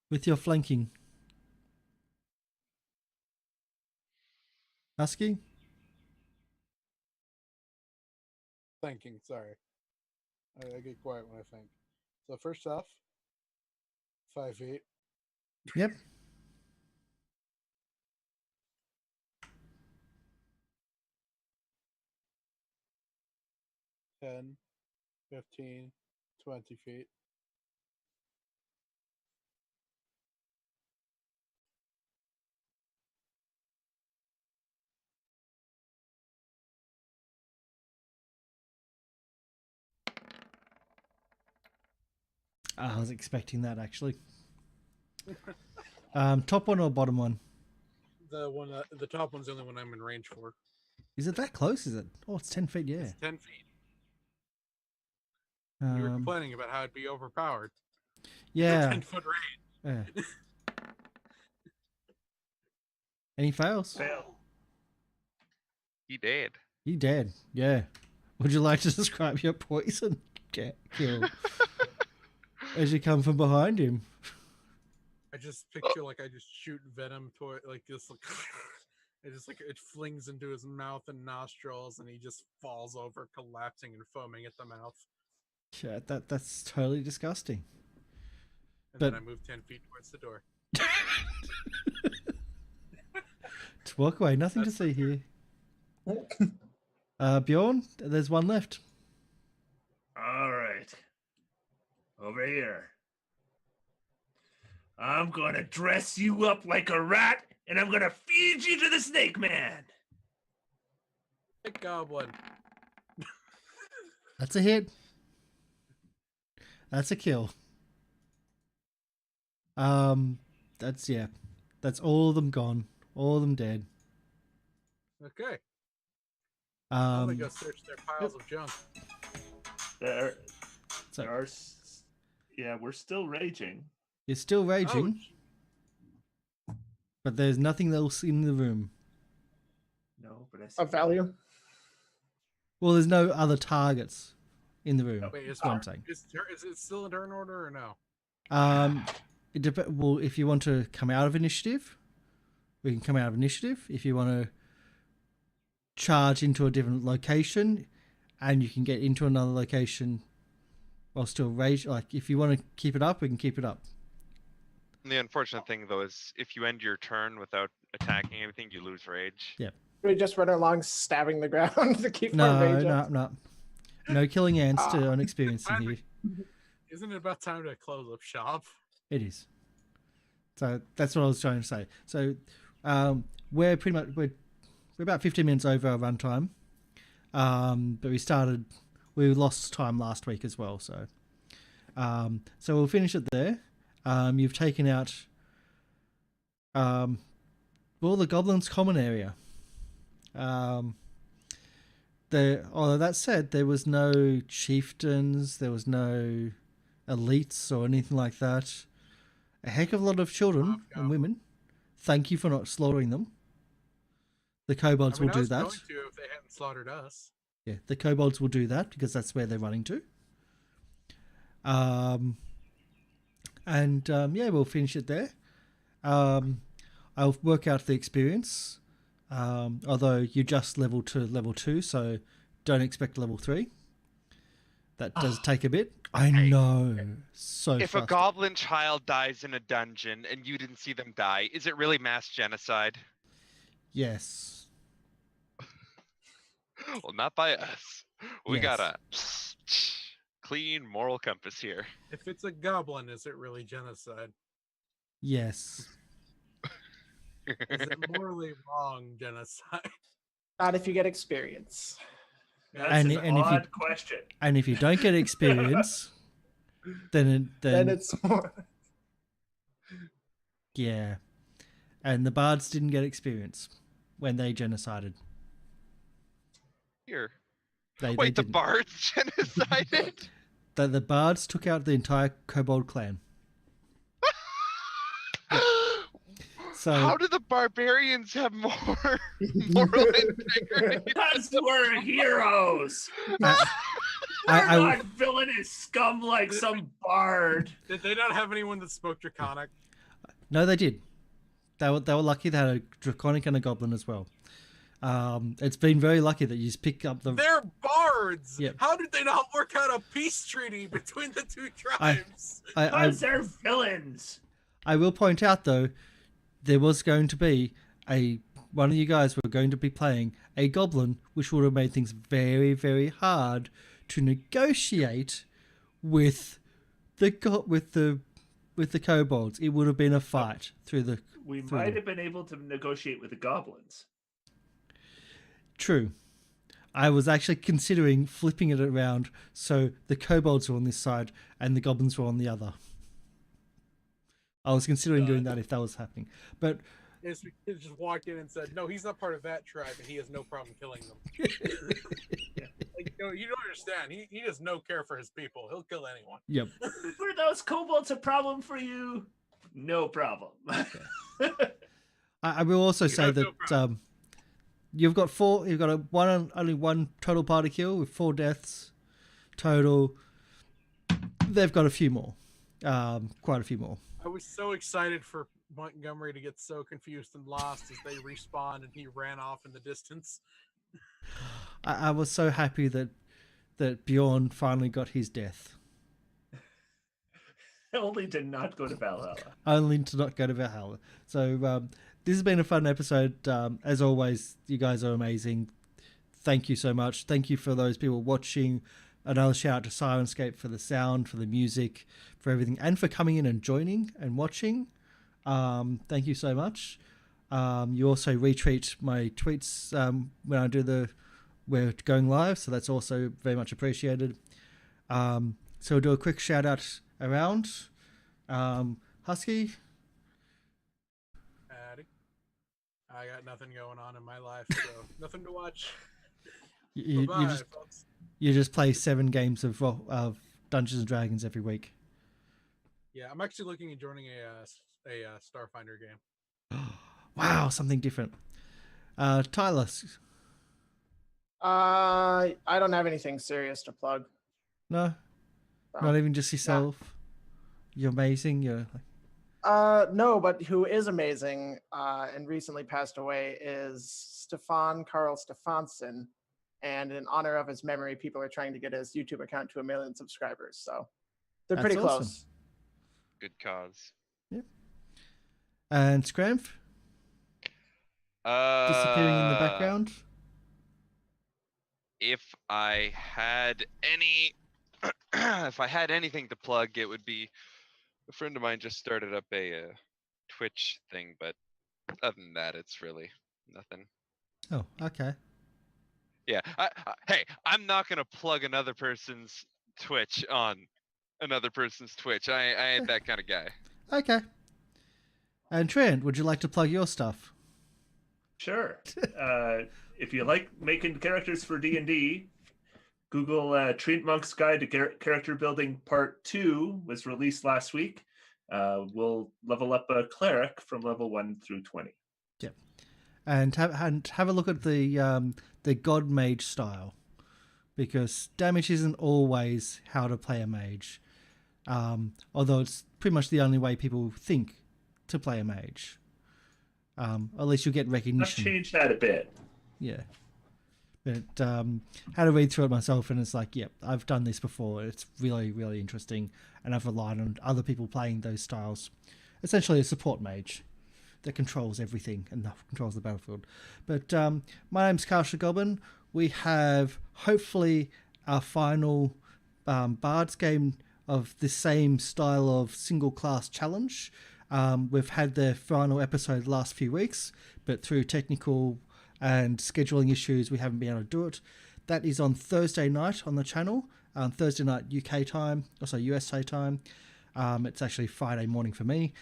With your flanking. Husky? Thinking, sorry. I get quiet when I think. So first off, 5 feet. Yep. Ten, 15, 20 feet. I was expecting that actually. Top one or bottom one? The one, the top one's the only one I'm in range for. Is it that close? Is it? Oh, it's 10 feet. Yeah. It's 10 feet. You were complaining about how it'd be overpowered. Yeah. 10-foot range. Yeah. Any fails? Fail. He did. He dead. Yeah. Would you like to describe your poison kill as you come from behind him? I just picture like I just shoot venom toward like this, like it just like it flings into his mouth and nostrils, and he just falls over, collapsing and foaming at the mouth. Yeah, that's totally disgusting. And then I move 10 feet towards the door. To walk away, nothing to see here. Bjorn, there's one left. All right. Over here. I'm gonna dress you up like a rat, and I'm gonna feed you to the snake man. Big goblin. That's a hit. That's a kill. That's all of them gone. All of them dead. Okay. I'm gonna go search their piles of junk. Yeah, we're still raging. You're still raging, but there's nothing else in the room. No, but I see Of value. Well, there's no other targets in the room. Wait, That's what I'm saying. Is it still in turn order or no? Well, if you want to come out of initiative, we can come out of initiative. If you want to charge into a different location, and you can get into another location while still rage. Like, if you want to keep it up, we can keep it up. The unfortunate thing, though, is if you end your turn without attacking anything, you lose rage. Yeah. We just run along stabbing the ground to keep our rage up. No killing ants to unexperienced in here. Isn't it about time to close up shop? It is. So that's what I was trying to say. So we're about 15 minutes over our runtime. But we lost time last week as well. So we'll finish it there. You've taken out the goblins' common area. Although that said, there was no chieftains, there was no elites or anything like that. A heck of a lot of children and women. Thank you for not slaughtering them. The kobolds will do that. Going to if they hadn't slaughtered us. Yeah, the kobolds will do that because that's where they're running to. We'll finish it there. I'll work out the experience. Although you just leveled to level 2, so don't expect level 3. That does take a bit. I know. So if a goblin child dies in a dungeon and you didn't see them die, is it really mass genocide? Yes. Well, not by us. We Yes. got a clean moral compass here. If it's a goblin, is it really genocide? Yes. Is it morally wrong genocide? Not if you get experience. That's an odd question. And if you don't get experience, then it's more. Yeah. And the bards didn't get experience when they genocided. Here. They Wait, the didn't. bards genocided? The bards took out the entire kobold clan. So, how do the barbarians have more moral integrity? Because we're heroes. I not villainous scum like some bard. Did they not have anyone that spoke Draconic? No, they did. They were lucky they had a Draconic and a Goblin as well. It's been very lucky that you just pick up the... They're bards! Yep. How did they not work out a peace treaty between the two tribes? Because they're villains. I will point out, though, there was going to be one of you guys were going to be playing a Goblin, which would have made things very, very hard to negotiate with the kobolds. It would have been a fight We might have been able to negotiate with the goblins. True. I was actually considering flipping it around so the kobolds were on this side and the goblins were on the other. I was considering doing that if that was happening. But He just walked in and said, no, he's not part of that tribe and he has no problem killing them. Like, no, you don't understand. He has no care for his people. He'll kill anyone. Yep. Were those kobolds a problem for you? No problem. I will also say that you've got only one total party kill with 4 deaths total. They've got a few more. Quite a few more. I was so excited for Montgomery to get so confused and lost as they respawned and he ran off in the distance. I was so happy that Bjorn finally got his death. Only to not go to Valhalla. Only to not go to Valhalla. So this has been a fun episode. As always, you guys are amazing. Thank you so much. Thank you for those people watching. Another shout out to Syrinscape for the sound, for the music, for everything, and for coming in and joining and watching. Thank you so much. You also retweet my tweets when I do we're going live, so that's also very much appreciated. So we'll do a quick shout out around. Husky. Howdy. I got nothing going on in my life, so nothing to watch. You Folks. You just play 7 games of Dungeons and Dragons every week. Yeah, I'm actually looking at joining a Starfinder game. Wow, something different. Tyler. I don't have anything serious to plug. No, not even just yourself. Nah. You're amazing. You're no, but who is amazing and recently passed away is Stefan Karl Stefansson. And in honor of his memory, people are trying to get his YouTube account to 1 million subscribers. So they're pretty close. Awesome. Good cause. Yep. And Scramph? Disappearing in the background? If I had anything to plug, it would be a friend of mine just started up a Twitch thing, but other than that, it's really nothing. Oh, okay. Yeah. Hey, I'm not gonna plug another person's Twitch on another person's Twitch. I ain't that kind of guy. Okay. And Trent, would you like to plug your stuff? Sure. If you like making characters for D&D, Google Treant Monk's Guide to Character Building Part 2 was released last week. We'll level up a cleric from level 1 through 20. Yeah. And have a look at the God Mage style, because damage isn't always how to play a mage, although it's pretty much the only way people think to play a mage. At least you'll get recognition. Let's change that a bit. Yeah. But had to read through it myself, and it's like, yep, I've done this before. It's really, really interesting, and I've relied on other people playing those styles. Essentially a support mage that controls everything and controls the battlefield. But my name's Karsha Goblin. We have hopefully our final Bards game of the same style of single class challenge. We've had the final episode last few weeks, but through technical and scheduling issues, we haven't been able to do it. That is on Thursday night on the channel, Thursday night UK time, also USA time. It's actually Friday morning for me.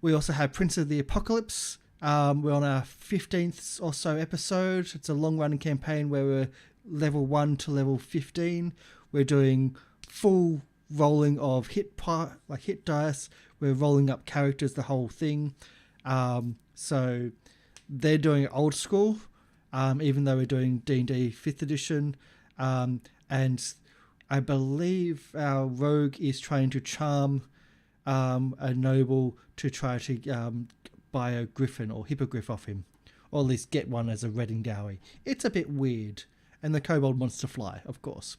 We also have Prince of the Apocalypse. We're on our 15th or so episode. It's a long-running campaign where we're level 1 to level 15. We're doing full rolling of hit dice. We're rolling up characters, the whole thing. So they're doing old school, even though we're doing D&D 5th edition. And I believe our rogue is trying to charm a noble to try to buy a griffin or hippogriff off him, or at least get one as a wedding dowry. It's a bit weird, and the kobold wants to fly, of course.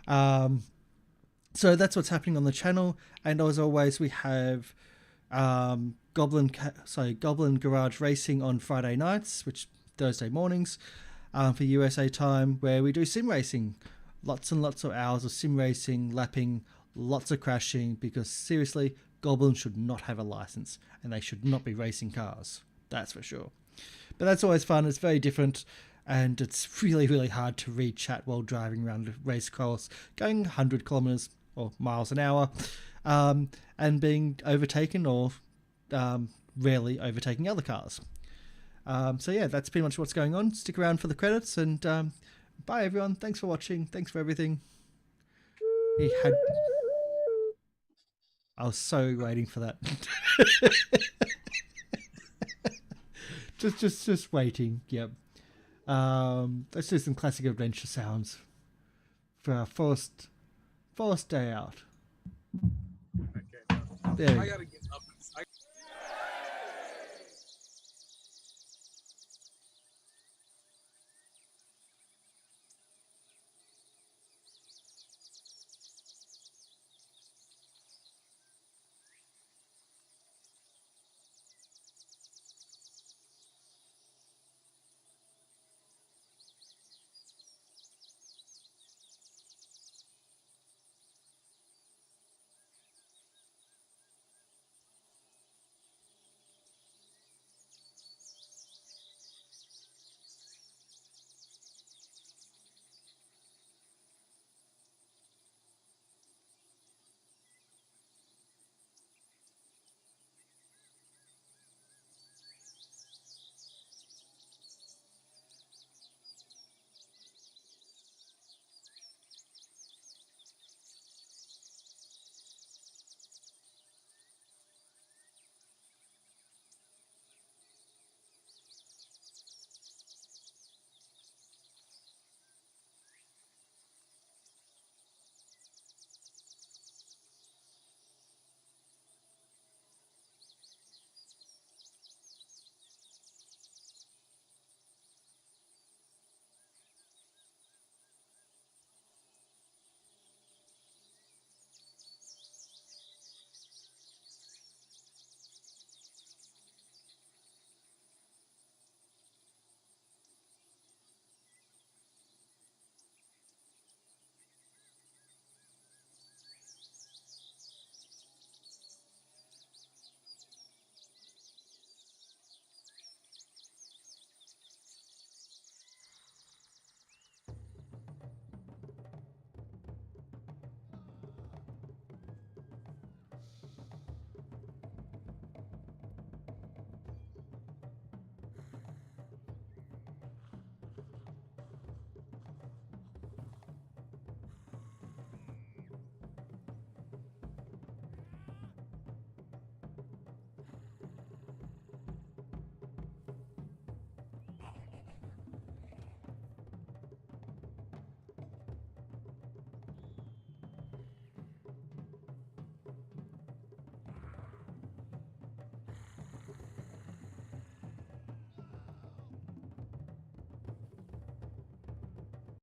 So that's what's happening on the channel, and as always, we have Goblin Garage Racing on Friday nights, which Thursday mornings for USA time, where we do sim racing. Lots and lots of hours of sim racing, lapping, lots of crashing, because seriously, goblins should not have a license, and they should not be racing cars. That's for sure. But that's always fun. It's very different, and it's really, really hard to read chat while driving around a race course, going 100 kilometers or miles an hour, and being overtaken or rarely overtaking other cars. So yeah, that's pretty much what's going on. Stick around for the credits, and bye everyone. Thanks for watching. Thanks for everything. I was so waiting for that. just waiting. Yep. Let's do some classic adventure sounds for our forced day out. Okay. There we I go. gotta get